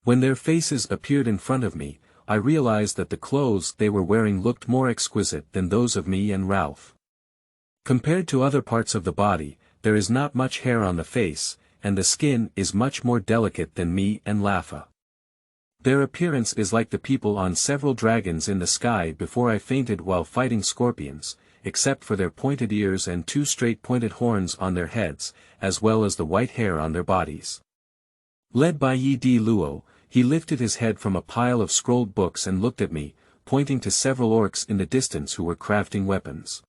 Speaker 1: When their faces appeared in front of me, I realized that the clothes they were wearing looked more exquisite than those of me and Ralph. Compared to other parts of the body, there is not much hair on the face, and the skin is much more delicate than me and Lafa. Their appearance is like the people on several dragons in the sky before I fainted while fighting scorpions, except for their pointed ears and two straight pointed horns on their heads, as well as the white hair on their bodies. Led by Yi Di Luo, he lifted his head from a pile of scrolled books and looked at me, pointing to several orcs in the distance who were crafting weapons.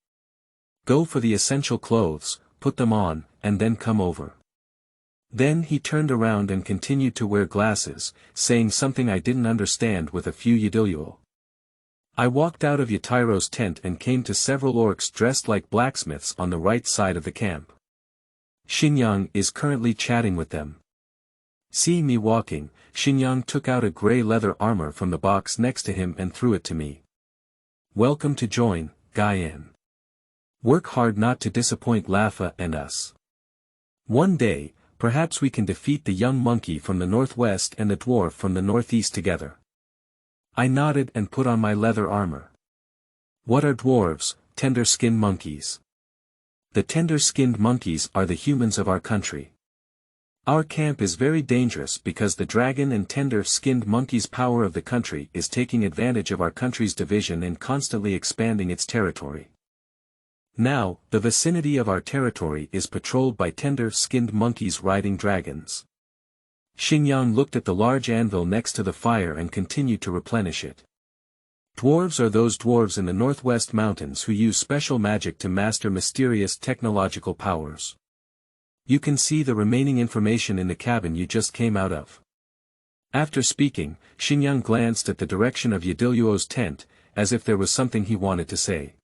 Speaker 1: Go for the essential clothes, put them on, and then come over. Then he turned around and continued to wear glasses, saying something I didn't understand with a few Yidilluo. I walked out of Yatairo's tent and came to several orcs dressed like blacksmiths on the right side of the camp. Xinyang is currently chatting with them. Seeing me walking, Xinyang took out a gray leather armor from the box next to him and threw it to me. Welcome to join, Gaian. Work hard not to disappoint Lafa and us. One day, perhaps we can defeat the young monkey from the northwest and the dwarf from the northeast together. I nodded and put on my leather armor. What are dwarves, tender-skinned monkeys? The tender-skinned monkeys are the humans of our country. Our camp is very dangerous because the dragon and tender-skinned monkeys' power of the country is taking advantage of our country's division and constantly expanding its territory. Now, the vicinity of our territory is patrolled by tender-skinned monkeys riding dragons. Xinyang looked at the large anvil next to the fire and continued to replenish it. Dwarves are those dwarves in the northwest mountains who use special magic to master mysterious technological powers. You can see the remaining information in the cabin you just came out of. After speaking, Xinyang glanced at the direction of Yidilluo's tent, as if there was something he wanted to say.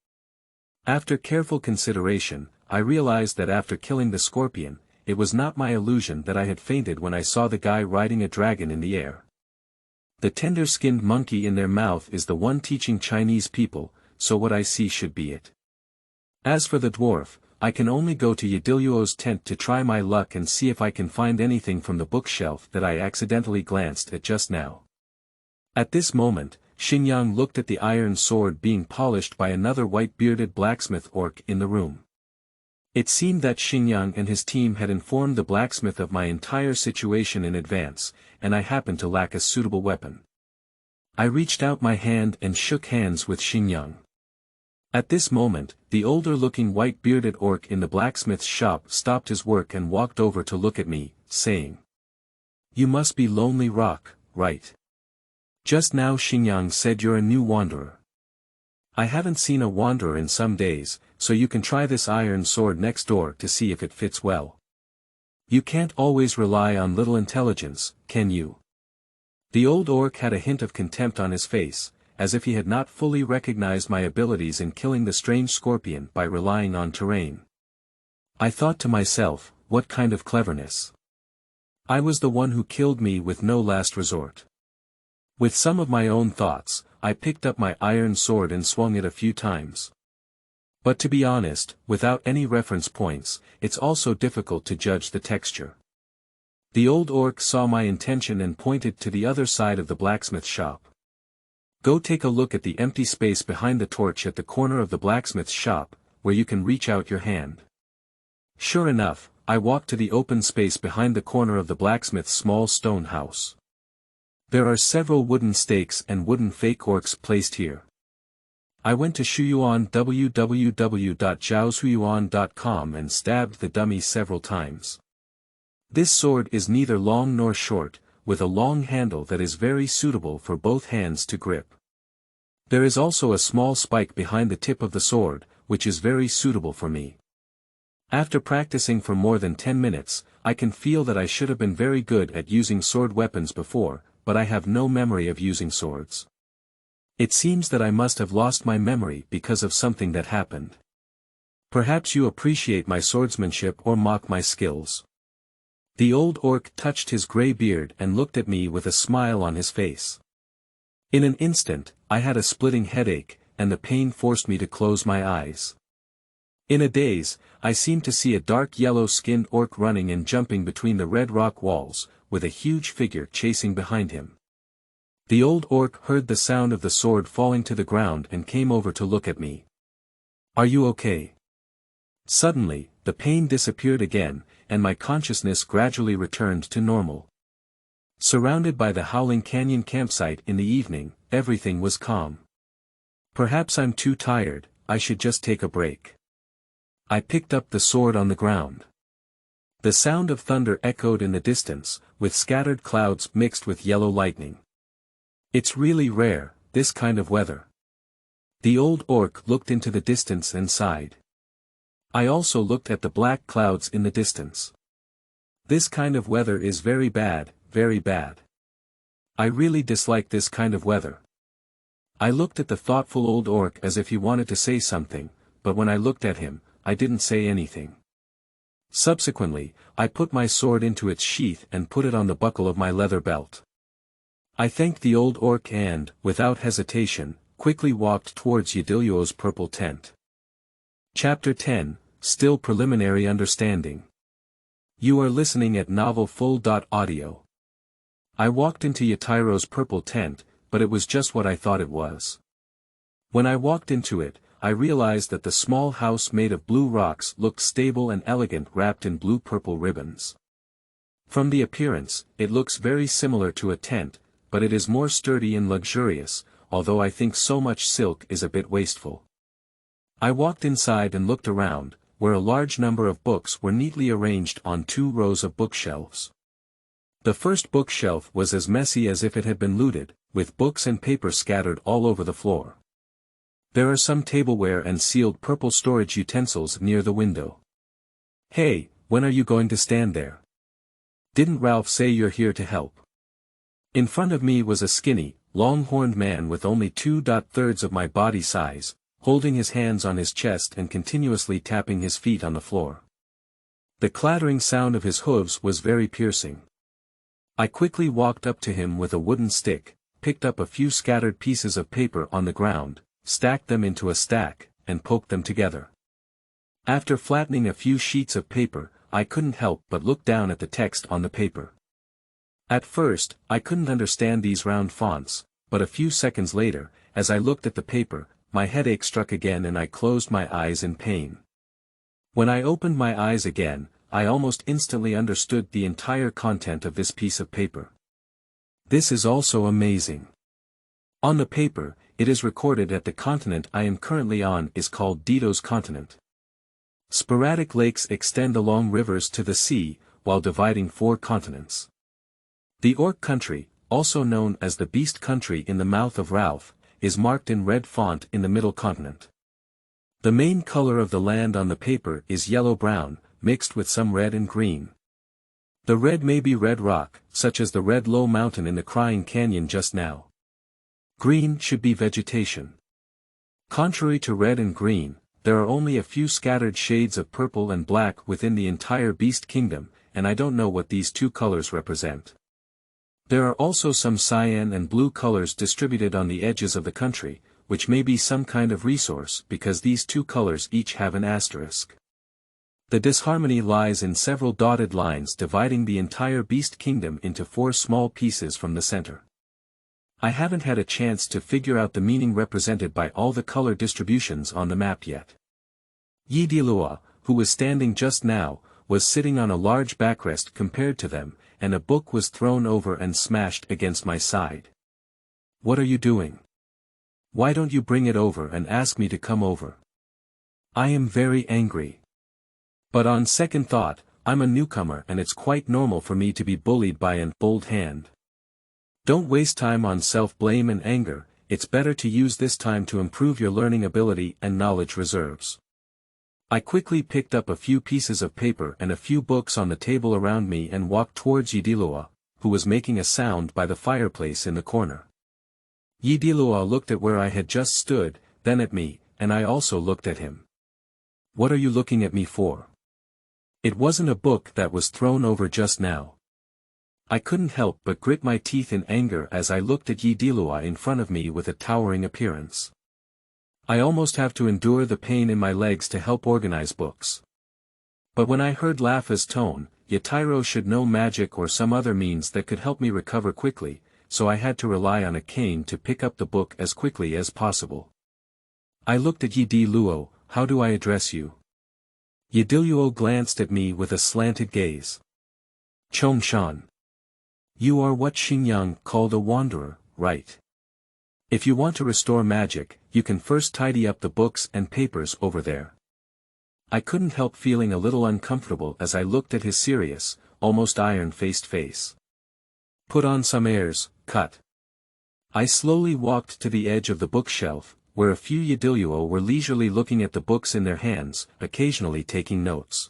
Speaker 1: After careful consideration, I realized that after killing the scorpion, it was not my illusion that I had fainted when I saw the guy riding a dragon in the air. The tender-skinned monkey in their mouth is the one teaching Chinese people, so what I see should be it. As for the dwarf, I can only go to Yadilio's tent to try my luck and see if I can find anything from the bookshelf that I accidentally glanced at just now. At this moment, Xingyang looked at the iron sword being polished by another white-bearded blacksmith orc in the room. It seemed that Xingyang and his team had informed the blacksmith of my entire situation in advance, and I happened to lack a suitable weapon. I reached out my hand and shook hands with Xingyang. At this moment, the older-looking white-bearded orc in the blacksmith's shop stopped his work and walked over to look at me, saying, "You must be Lonely Rock, right? Just now Xingyang said you're a new wanderer. I haven't seen a wanderer in some days, so you can try this iron sword next door to see if it fits well. You can't always rely on little intelligence, can you?" The old orc had a hint of contempt on his face, as if he had not fully recognized my abilities in killing the strange scorpion by relying on terrain. I thought to myself, what kind of cleverness? I was the one who killed me with no last resort. With some of my own thoughts, I picked up my iron sword and swung it a few times. But to be honest, without any reference points, it's also difficult to judge the texture. The old orc saw my intention and pointed to the other side of the blacksmith shop. "Go take a look at the empty space behind the torch at the corner of the blacksmith's shop, where you can reach out your hand." Sure enough, I walked to the open space behind the corner of the blacksmith's small stone house. There are several wooden stakes and wooden fake orcs placed here. I went to Shuyuan www.zhaoshuyuan.com and stabbed the dummy several times. This sword is neither long nor short, with a long handle that is very suitable for both hands to grip. There is also a small spike behind the tip of the sword, which is very suitable for me. After practicing for more than 10 minutes, I can feel that I should have been very good at using sword weapons before, but I have no memory of using swords. It seems that I must have lost my memory because of something that happened. Perhaps you appreciate my swordsmanship or mock my skills. The old orc touched his gray beard and looked at me with a smile on his face. In an instant, I had a splitting headache, and the pain forced me to close my eyes. In a daze, I seemed to see a dark yellow-skinned orc running and jumping between the red rock walls, with a huge figure chasing behind him. The old orc heard the sound of the sword falling to the ground and came over to look at me. "Are you okay?" Suddenly, the pain disappeared again, and my consciousness gradually returned to normal. Surrounded by the Howling Canyon campsite in the evening, everything was calm. Perhaps I'm too tired, I should just take a break. I picked up the sword on the ground. The sound of thunder echoed in the distance, with scattered clouds mixed with yellow lightning. It's really rare, this kind of weather. The old orc looked into the distance and sighed. I also looked at the black clouds in the distance. This kind of weather is very bad, very bad. I really dislike this kind of weather. I looked at the thoughtful old orc as if he wanted to say something, but when I looked at him, I didn't say anything. Subsequently, I put my sword into its sheath and put it on the buckle of my leather belt. I thanked the old orc and, without hesitation, quickly walked towards Yadilio's purple tent. Chapter 10, Still Preliminary Understanding. You are listening at novelfull.audio. I walked into Yatiro's purple tent, but it was just what I thought it was. When I walked into it, I realized that the small house made of blue rocks looked stable and elegant wrapped in blue-purple ribbons. From the appearance, it looks very similar to a tent, but it is more sturdy and luxurious, although I think so much silk is a bit wasteful. I walked inside and looked around, where a large number of books were neatly arranged on 2 rows of bookshelves. The first bookshelf was as messy as if it had been looted, with books and paper scattered all over the floor. There are some tableware and sealed purple storage utensils near the window. "Hey, when are you going to stand there? Didn't Ralph say you're here to help?" In front of me was a skinny, long-horned man with only 2/3 of my body size, holding his hands on his chest and continuously tapping his feet on the floor. The clattering sound of his hooves was very piercing. I quickly walked up to him with a wooden stick, picked up a few scattered pieces of paper on the ground, stacked them into a stack, and poked them together. After flattening a few sheets of paper, I couldn't help but look down at the text on the paper. At first, I couldn't understand these round fonts, but a few seconds later, as I looked at the paper, my headache struck again and I closed my eyes in pain. When I opened my eyes again, I almost instantly understood the entire content of this piece of paper. This is also amazing. On the paper, it is recorded that the continent I am currently on is called Dito's continent. Sporadic lakes extend along rivers to the sea, while dividing 4 continents. The Orc country, also known as the Beast country in the mouth of Ralph, is marked in red font in the middle continent. The main color of the land on the paper is yellow-brown, mixed with some red and green. The red may be red rock, such as the red low mountain in the Crying Canyon just now. Green should be vegetation. Contrary to red and green, there are only a few scattered shades of purple and black within the entire Beast Kingdom, and I don't know what these 2 colors represent. There are also some cyan and blue colors distributed on the edges of the country, which may be some kind of resource because these 2 colors each have an asterisk. The disharmony lies in several dotted lines dividing the entire Beast Kingdom into 4 small pieces from the center. I haven't had a chance to figure out the meaning represented by all the color distributions on the map yet. Yidilua, who was standing just now, was sitting on a large backrest compared to them, and a book was thrown over and smashed against my side. What are you doing? Why don't you bring it over and ask me to come over? I am very angry. But on second thought, I'm a newcomer and it's quite normal for me to be bullied by an old hand. Don't waste time on self-blame and anger, it's better to use this time to improve your learning ability and knowledge reserves. I quickly picked up a few pieces of paper and a few books on the table around me and walked towards Yidilua, who was making a sound by the fireplace in the corner. Yidilua looked at where I had just stood, then at me, and I also looked at him. What are you looking at me for? It wasn't a book that was thrown over just now. I couldn't help but grit my teeth in anger as I looked at Yidilua in front of me with a towering appearance. I almost have to endure the pain in my legs to help organize books. But when I heard Lafa's tone, Yatiro should know magic or some other means that could help me recover quickly, so I had to rely on a cane to pick up the book as quickly as possible. I looked at Yidiluo. How do I address you? Yidiluo glanced at me with a slanted gaze. Chongshan. You are what Xingyang called a wanderer, right? If you want to restore magic, you can first tidy up the books and papers over there. I couldn't help feeling a little uncomfortable as I looked at his serious, almost iron-faced face. Put on some airs, cut. I slowly walked to the edge of the bookshelf, where a few Yidiluo were leisurely looking at the books in their hands, occasionally taking notes.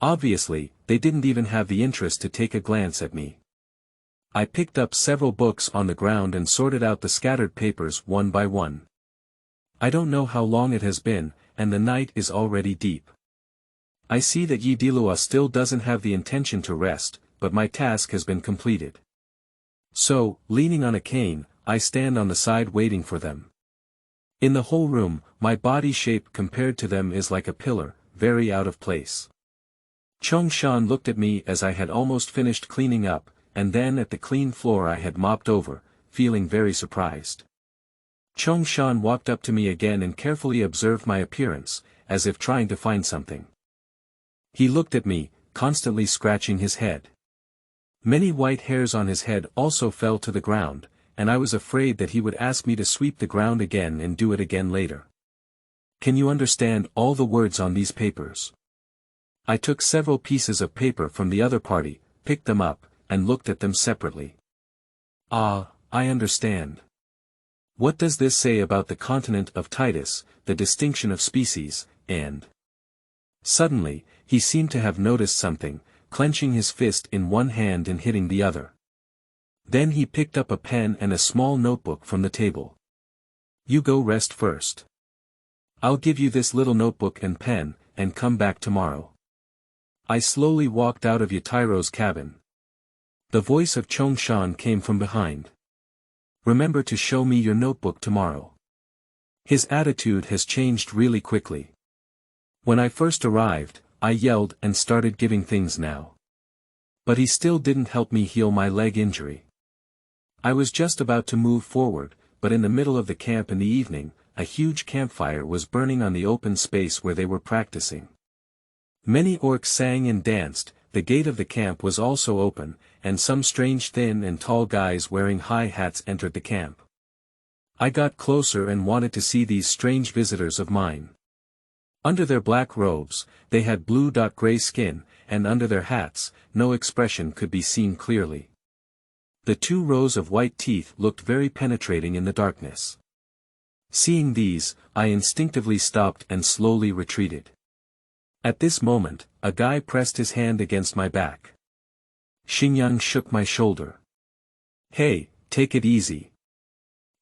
Speaker 1: Obviously, they didn't even have the interest to take a glance at me. I picked up several books on the ground and sorted out the scattered papers one by one. I don't know how long it has been, and the night is already deep. I see that Yidilua still doesn't have the intention to rest, but my task has been completed. So, leaning on a cane, I stand on the side waiting for them. In the whole room, my body shape compared to them is like a pillar, very out of place. Chongshan looked at me as I had almost finished cleaning up, and then at the clean floor I had mopped over, feeling very surprised. Chongshan walked up to me again and carefully observed my appearance, as if trying to find something. He looked at me, constantly scratching his head. Many white hairs on his head also fell to the ground, and I was afraid that he would ask me to sweep the ground again and do it again later. Can you understand all the words on these papers? I took several pieces of paper from the other party, picked them up, and looked at them separately. Ah, I understand. What does this say about the continent of Titus, the distinction of species, and... Suddenly, he seemed to have noticed something, clenching his fist in one hand and hitting the other. Then he picked up a pen and a small notebook from the table. You go rest first. I'll give you this little notebook and pen, and come back tomorrow. I slowly walked out of Yatiro's cabin. The voice of Chongshan came from behind. Remember to show me your notebook tomorrow. His attitude has changed really quickly. When I first arrived, I yelled and started giving things now. But he still didn't help me heal my leg injury. I was just about to move forward, but in the middle of the camp in the evening, a huge campfire was burning on the open space where they were practicing. Many orcs sang and danced, the gate of the camp was also open, and some strange thin and tall guys wearing high hats entered the camp. I got closer and wanted to see these strange visitors of mine. Under their black robes, they had blue-gray skin, and under their hats, no expression could be seen clearly. The 2 rows of white teeth looked very penetrating in the darkness. Seeing these, I instinctively stopped and slowly retreated. At this moment, a guy pressed his hand against my back. Xingyang shook my shoulder. "Hey, take it easy.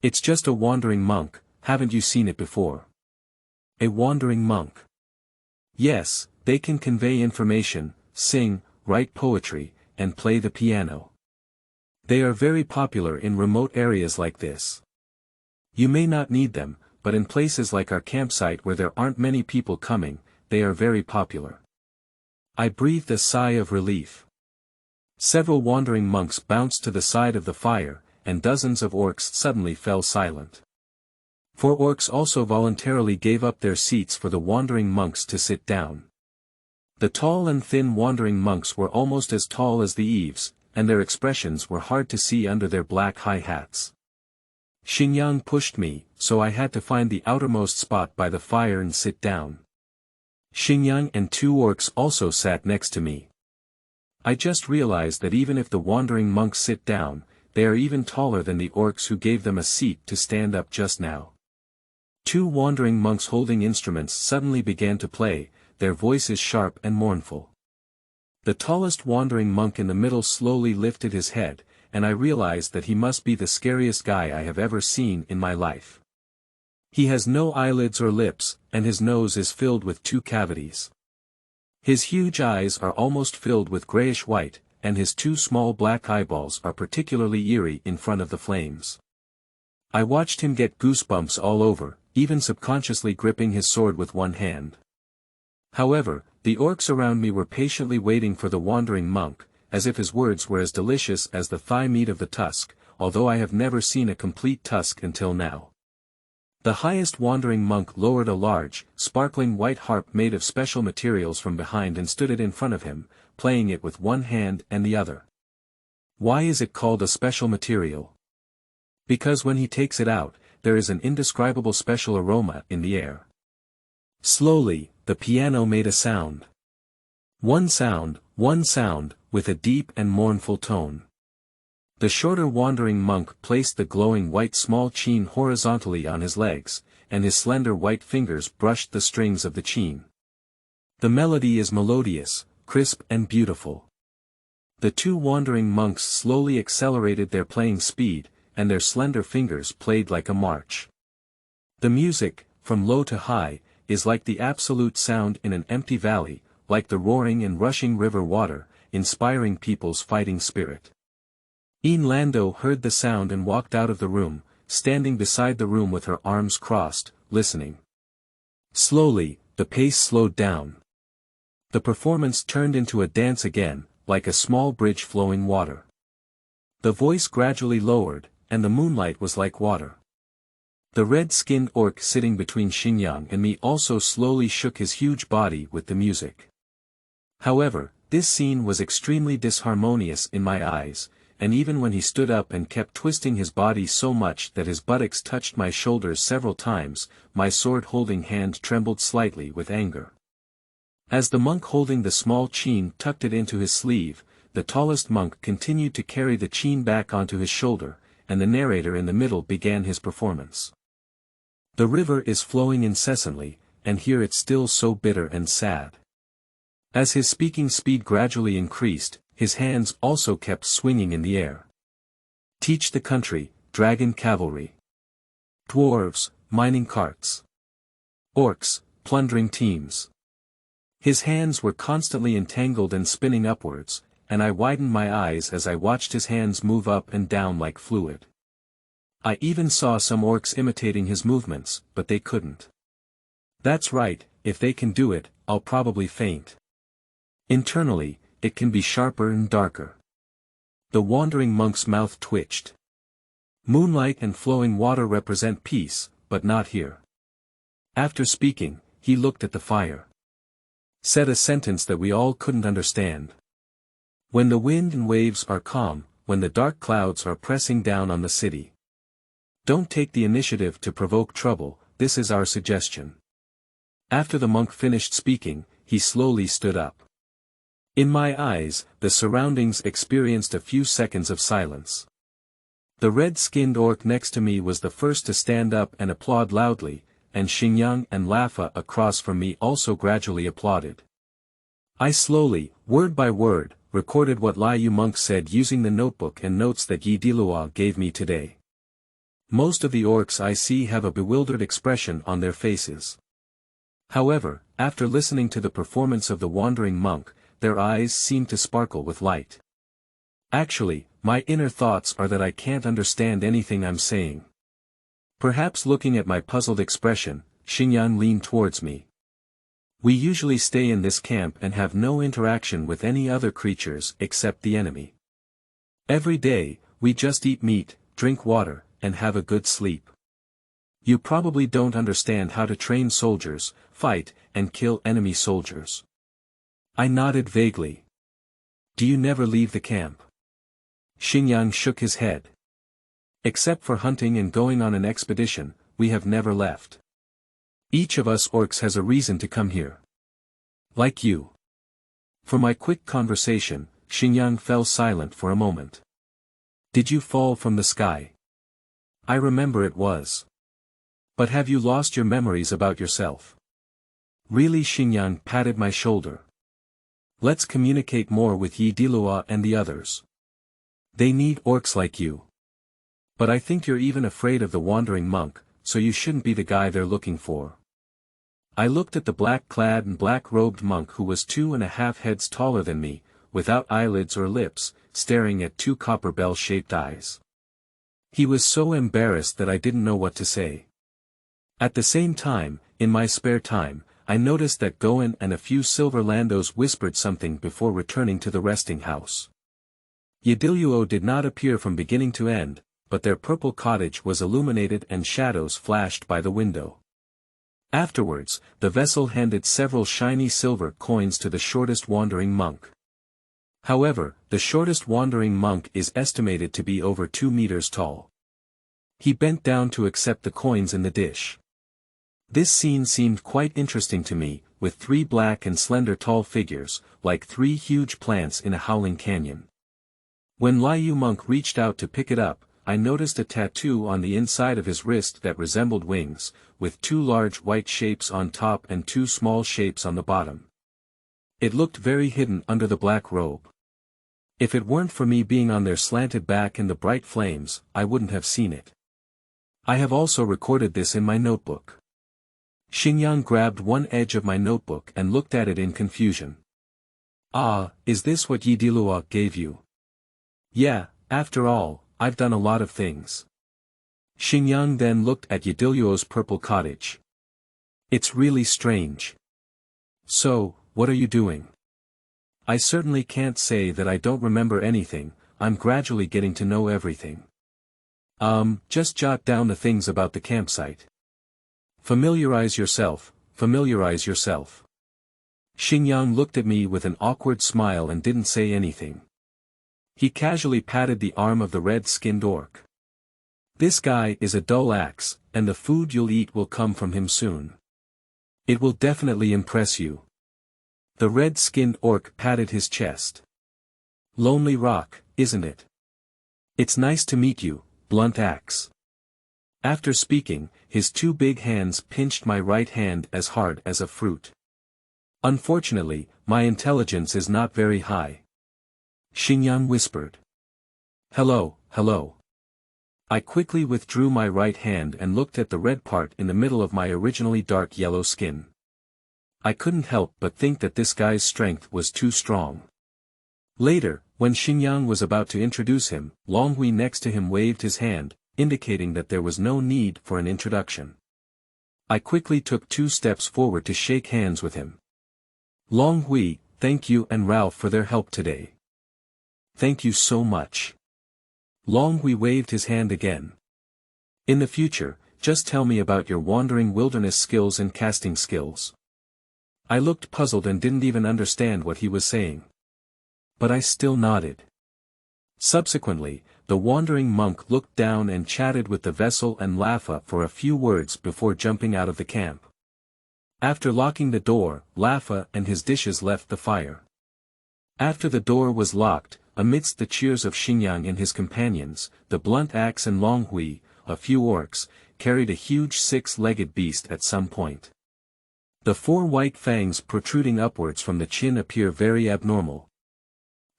Speaker 1: It's just a wandering monk, haven't you seen it before?" A wandering monk. Yes, they can convey information, sing, write poetry, and play the piano. They are very popular in remote areas like this. You may not need them, but in places like our campsite where there aren't many people coming, they are very popular. I breathed a sigh of relief. Several wandering monks bounced to the side of the fire, and dozens of orcs suddenly fell silent. 4 orcs also voluntarily gave up their seats for the wandering monks to sit down. The tall and thin wandering monks were almost as tall as the eaves, and their expressions were hard to see under their black high hats. Xingyang pushed me, so I had to find the outermost spot by the fire and sit down. Xingyang and 2 orcs also sat next to me. I just realized that even if the wandering monks sit down, they are even taller than the orcs who gave them a seat to stand up just now. 2 wandering monks holding instruments suddenly began to play, their voices sharp and mournful. The tallest wandering monk in the middle slowly lifted his head, and I realized that he must be the scariest guy I have ever seen in my life. He has no eyelids or lips, and his nose is filled with 2 cavities. His huge eyes are almost filled with grayish-white, and his 2 small black eyeballs are particularly eerie in front of the flames. I watched him get goosebumps all over, even subconsciously gripping his sword with one hand. However, the orcs around me were patiently waiting for the wandering monk, as if his words were as delicious as the thigh meat of the tusk, although I have never seen a complete tusk until now. The highest wandering monk lowered a large, sparkling white harp made of special materials from behind and stood it in front of him, playing it with one hand and the other. Why is it called a special material? Because when he takes it out, there is an indescribable special aroma in the air. Slowly, the piano made a sound. One sound, with a deep and mournful tone. The shorter wandering monk placed the glowing white small chain horizontally on his legs, and his slender white fingers brushed the strings of the chain. The melody is melodious, crisp and beautiful. The 2 wandering monks slowly accelerated their playing speed, and their slender fingers played like a march. The music, from low to high, is like the absolute sound in an empty valley, like the roaring and rushing river water, inspiring people's fighting spirit. Lando heard the sound and walked out of the room, standing beside the room with her arms crossed, listening. Slowly, the pace slowed down. The performance turned into a dance again, like a small bridge flowing water. The voice gradually lowered, and the moonlight was like water. The red-skinned orc sitting between Xingyang and me also slowly shook his huge body with the music. However, this scene was extremely disharmonious in my eyes, and even when he stood up and kept twisting his body so much that his buttocks touched my shoulders several times, my sword-holding hand trembled slightly with anger. As the monk holding the small chain tucked it into his sleeve, the tallest monk continued to carry the chain back onto his shoulder, and the narrator in the middle began his performance. The river is flowing incessantly, and here it's still so bitter and sad. As his speaking speed gradually increased, his hands also kept swinging in the air. Teach the country, dragon cavalry. Dwarves, mining carts. Orcs, plundering teams. His hands were constantly entangled and spinning upwards, and I widened my eyes as I watched his hands move up and down like fluid. I even saw some orcs imitating his movements, but they couldn't. That's right, if they can do it, I'll probably faint. Internally, it can be sharper and darker. The wandering monk's mouth twitched. Moonlight and flowing water represent peace, but not here. After speaking, he looked at the fire. Said a sentence that we all couldn't understand. When the wind and waves are calm, when the dark clouds are pressing down on the city. Don't take the initiative to provoke trouble, this is our suggestion. After the monk finished speaking, he slowly stood up. In my eyes, the surroundings experienced a few seconds of silence. The red-skinned orc next to me was the first to stand up and applaud loudly, and Xingyang and Lafa across from me also gradually applauded. I slowly, word by word, recorded what Liu monk said using the notebook and notes that Yi Dilua gave me today. Most of the orcs I see have a bewildered expression on their faces. However, after listening to the performance of the wandering monk, their eyes seem to sparkle with light. Actually, my inner thoughts are that I can't understand anything I'm saying. Perhaps looking at my puzzled expression, Xingyang leaned towards me. We usually stay in this camp and have no interaction with any other creatures except the enemy. Every day, we just eat meat, drink water, and have a good sleep. You probably don't understand how to train soldiers, fight, and kill enemy soldiers. I nodded vaguely. Do you never leave the camp? Xingyang shook his head. Except for hunting and going on an expedition, we have never left. Each of us orcs has a reason to come here. Like you. For my quick conversation, Xingyang fell silent for a moment. Did you fall from the sky? I remember it was. But have you lost your memories about yourself? Really? Xingyang patted my shoulder. Let's communicate more with Yi Dilua and the others. They need orcs like you. But I think you're even afraid of the wandering monk, so you shouldn't be the guy they're looking for. I looked at the black-clad and black-robed monk who was 2.5 heads taller than me, without eyelids or lips, staring at 2 copper bell-shaped eyes. He was so embarrassed that I didn't know what to say. At the same time, in my spare time, I noticed that Goen and a few silver landos whispered something before returning to the resting house. Yadiluo did not appear from beginning to end, but their purple cottage was illuminated and shadows flashed by the window. Afterwards, the vessel handed several shiny silver coins to the shortest wandering monk. However, the shortest wandering monk is estimated to be over 2 meters tall. He bent down to accept the coins in the dish. This scene seemed quite interesting to me, with 3 black and slender tall figures, like 3 huge plants in a howling canyon. When Liu monk reached out to pick it up, I noticed a tattoo on the inside of his wrist that resembled wings, with 2 large white shapes on top and 2 small shapes on the bottom. It looked very hidden under the black robe. If it weren't for me being on their slanted back and the bright flames, I wouldn't have seen it. I have also recorded this in my notebook. Xingyang grabbed one edge of my notebook and looked at it in confusion. Ah, is this what Yi Dilua gave you? Yeah, after all, I've done a lot of things. Xingyang then looked at Yadiluo's purple cottage. It's really strange. So, what are you doing? I certainly can't say that I don't remember anything, I'm gradually getting to know everything. Just jot down the things about the campsite. Familiarize yourself, familiarize yourself. Xingyang looked at me with an awkward smile and didn't say anything. He casually patted the arm of the red-skinned orc. This guy is a dull axe, and the food you'll eat will come from him soon. It will definitely impress you. The red-skinned orc patted his chest. Lonely Rock, isn't it? It's nice to meet you, Blunt Axe. After speaking, his 2 big hands pinched my right hand as hard as a fruit. Unfortunately, my intelligence is not very high. Xingyang whispered. Hello, hello. I quickly withdrew my right hand and looked at the red part in the middle of my originally dark yellow skin. I couldn't help but think that this guy's strength was too strong. Later, when Xingyang was about to introduce him, Longhui next to him waved his hand, indicating that there was no need for an introduction. I quickly took 2 steps forward to shake hands with him. Long Hui, thank you and Ralph for their help today. Thank you so much. Long Hui waved his hand again. In the future, just tell me about your wandering wilderness skills and casting skills. I looked puzzled and didn't even understand what he was saying. But I still nodded. Subsequently, the wandering monk looked down and chatted with the vessel and Lafa for a few words before jumping out of the camp. After locking the door, Lafa and his dishes left the fire. After the door was locked, amidst the cheers of Xingyang and his companions, the blunt axe and Long Hui, a few orcs, carried a huge six-legged beast at some point. The four white fangs protruding upwards from the chin appear very abnormal.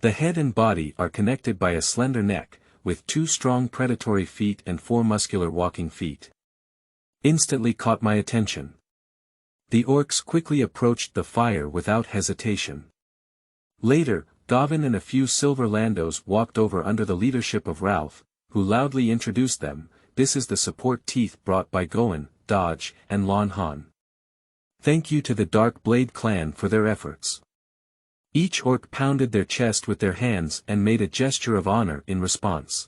Speaker 1: The head and body are connected by a slender neck, with two strong predatory feet and four muscular walking feet. Instantly caught my attention. The orcs quickly approached the fire without hesitation. Later, Gavin and a few silver landos walked over under the leadership of Ralph, who loudly introduced them. This is the support teeth brought by Goen, Dodge, and Lon Han. Thank you to the Dark Blade clan for their efforts. Each orc pounded their chest with their hands and made a gesture of honor in response.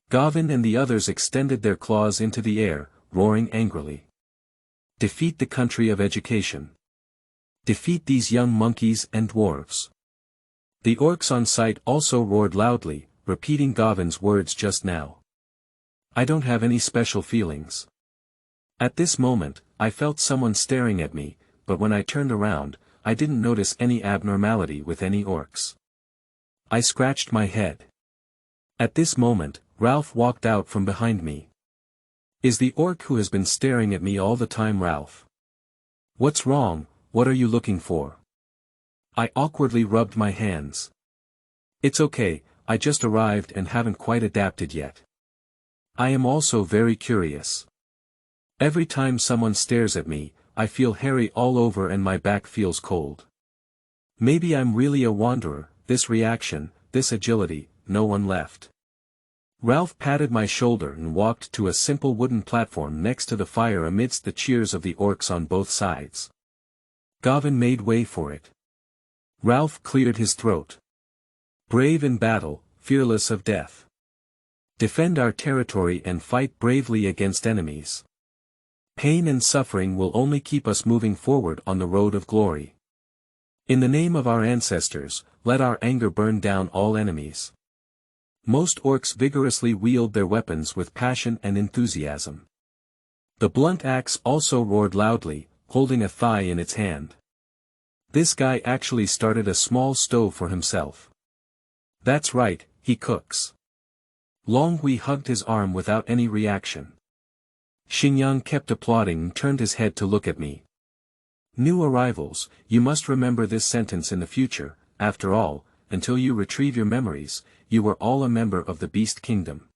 Speaker 1: Gavin and the others extended their claws into the air, roaring angrily. Defeat the country of education. Defeat these young monkeys and dwarves. The orcs on site also roared loudly, repeating Gavin's words just now. I don't have any special feelings. At this moment, I felt someone staring at me, but when I turned around, I didn't notice any abnormality with any orcs. I scratched my head. At this moment, Ralph walked out from behind me. Is the orc who has been staring at me all the time Ralph? What's wrong, what are you looking for? I awkwardly rubbed my hands. It's okay, I just arrived and haven't quite adapted yet. I am also very curious. Every time someone stares at me, I feel hairy all over and my back feels cold. Maybe I'm really a wanderer, this reaction, this agility, no one left. Ralph patted my shoulder and walked to a simple wooden platform next to the fire amidst the cheers of the orcs on both sides. Gavin made way for it. Ralph cleared his throat. Brave in battle, fearless of death. Defend our territory and fight bravely against enemies. Pain and suffering will only keep us moving forward on the road of glory. In the name of our ancestors, let our anger burn down all enemies. Most orcs vigorously wield their weapons with passion and enthusiasm. The blunt axe also roared loudly, holding a thigh in its hand. This guy actually started a small stove for himself. That's right, he cooks. Long Hui hugged his arm without any reaction. Xingyang kept applauding and turned his head to look at me. New arrivals, you must remember this sentence in the future. After all, until you retrieve your memories, you were all a member of the Beast Kingdom.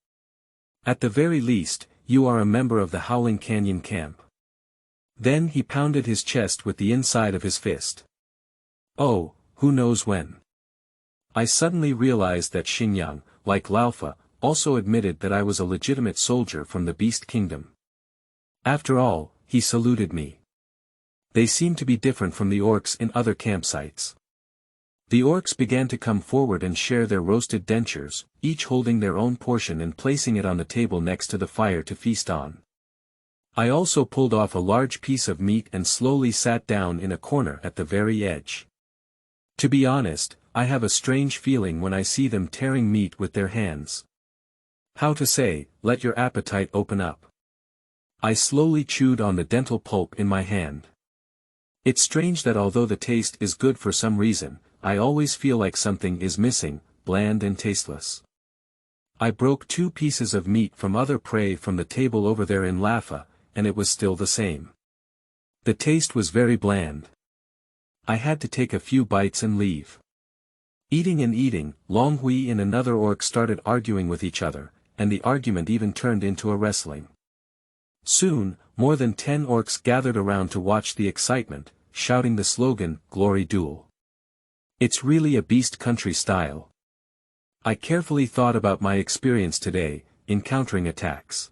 Speaker 1: At the very least, you are a member of the Howling Canyon Camp. Then he pounded his chest with the inside of his fist. Oh, who knows when. I suddenly realized that Xingyang, like Laofa, also admitted that I was a legitimate soldier from the Beast Kingdom. After all, he saluted me. They seemed to be different from the orcs in other campsites. The orcs began to come forward and share their roasted dentures, each holding their own portion and placing it on the table next to the fire to feast on. I also pulled off a large piece of meat and slowly sat down in a corner at the very edge. To be honest, I have a strange feeling when I see them tearing meat with their hands. How to say, let your appetite open up. I slowly chewed on the dental pulp in my hand. It's strange that although the taste is good for some reason, I always feel like something is missing, bland and tasteless. I broke 2 pieces of meat from other prey from the table over there in Lafa, and it was still the same. The taste was very bland. I had to take a few bites and leave. Eating and eating, Long Hui and another orc started arguing with each other, and the argument even turned into a wrestling. Soon, more than 10 orcs gathered around to watch the excitement, shouting the slogan, Glory Duel. It's really a beast country style. I carefully thought about my experience today, encountering attacks.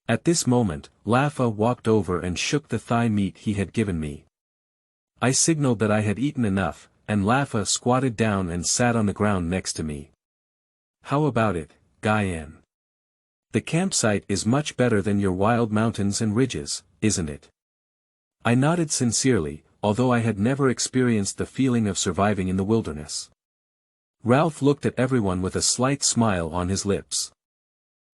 Speaker 1: At this moment, Lafa walked over and shook the thigh meat he had given me. I signaled that I had eaten enough, and Lafa squatted down and sat on the ground next to me. How about it, Guyan? The campsite is much better than your wild mountains and ridges, isn't it? I nodded sincerely, although I had never experienced the feeling of surviving in the wilderness. Ralph looked at everyone with a slight smile on his lips.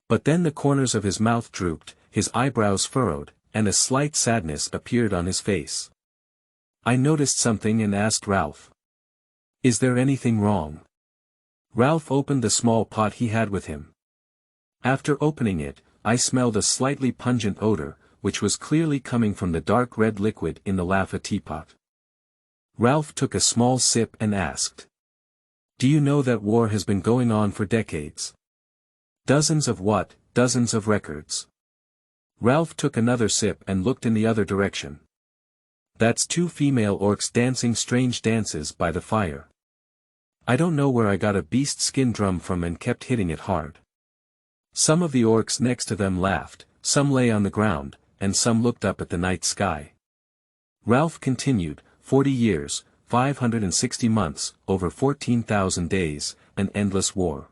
Speaker 1: But then the corners of his mouth drooped, his eyebrows furrowed, and a slight sadness appeared on his face. I noticed something and asked Ralph. Is there anything wrong? Ralph opened the small pot he had with him. After opening it, I smelled a slightly pungent odor, which was clearly coming from the dark red liquid in the Lafa teapot. Ralph took a small sip and asked. Do you know that war has been going on for decades? Dozens of what? Dozens of records. Ralph took another sip and looked in the other direction. That's 2 female orcs dancing strange dances by the fire. I don't know where I got a beast skin drum from and kept hitting it hard. Some of the orcs next to them laughed, some lay on the ground, and some looked up at the night sky. Ralph continued, 40 years, 560 months, over 14,000 days, an endless war.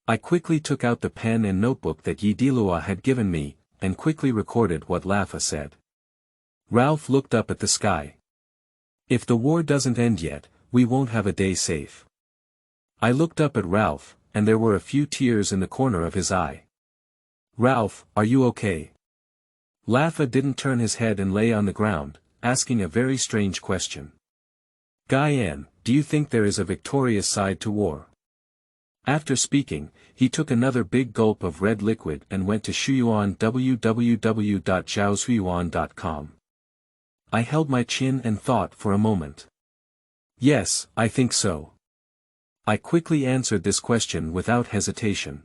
Speaker 1: I quickly took out the pen and notebook that Yidilua had given me, and quickly recorded what Lafa said. Ralph looked up at the sky. If the war doesn't end yet, we won't have a day safe. I looked up at Ralph, and there were a few tears in the corner of his eye. Ralph, are you okay? Lafa didn't turn his head and lay on the ground, asking a very strange question. Guyan, do you think there is a victorious side to war? After speaking, he took another big gulp of red liquid and went to Shuyuan www.zhaoshuyuan.com. I held my chin and thought for a moment. Yes, I think so. I quickly answered this question without hesitation.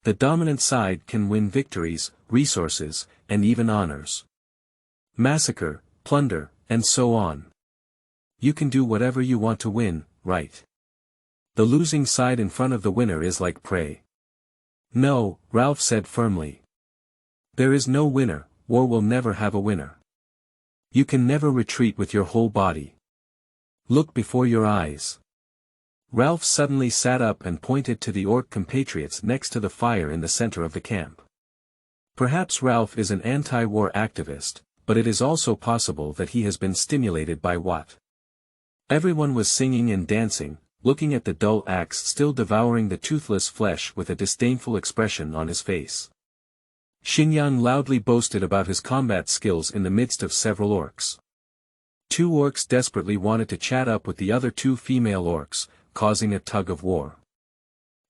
Speaker 1: The dominant side can win victories, resources, and even honors. Massacre, plunder, and so on. You can do whatever you want to win, right? The losing side in front of the winner is like prey. No, Ralph said firmly. There is no winner, war will never have a winner. You can never retreat with your whole body. Look before your eyes. Ralph suddenly sat up and pointed to the orc compatriots next to the fire in the center of the camp. Perhaps Ralph is an anti-war activist, but it is also possible that he has been stimulated by what? Everyone was singing and dancing, looking at the dull axe still devouring the toothless flesh with a disdainful expression on his face. Xinyan loudly boasted about his combat skills in the midst of several orcs. 2 orcs desperately wanted to chat up with the other 2 female orcs, causing a tug of war.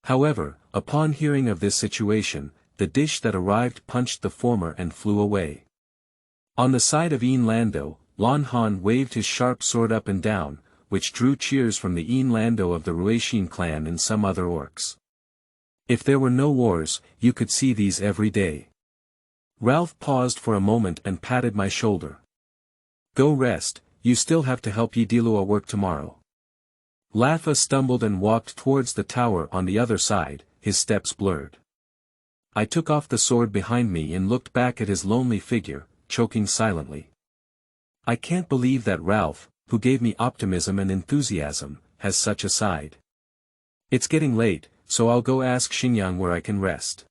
Speaker 1: However, upon hearing of this situation, the dish that arrived punched the former and flew away. On the side of Een Lando, Lon Han waved his sharp sword up and down, which drew cheers from the Een Lando of the Rueishin clan and some other orcs. If there were no wars, you could see these every day. Ralph paused for a moment and patted my shoulder. Go rest, you still have to help Yidilua work tomorrow. Lafa stumbled and walked towards the tower on the other side, his steps blurred. I took off the sword behind me and looked back at his lonely figure, choking silently. I can't believe that Ralph, who gave me optimism and enthusiasm, has such a side. It's getting late, so I'll go ask Xinyan where I can rest.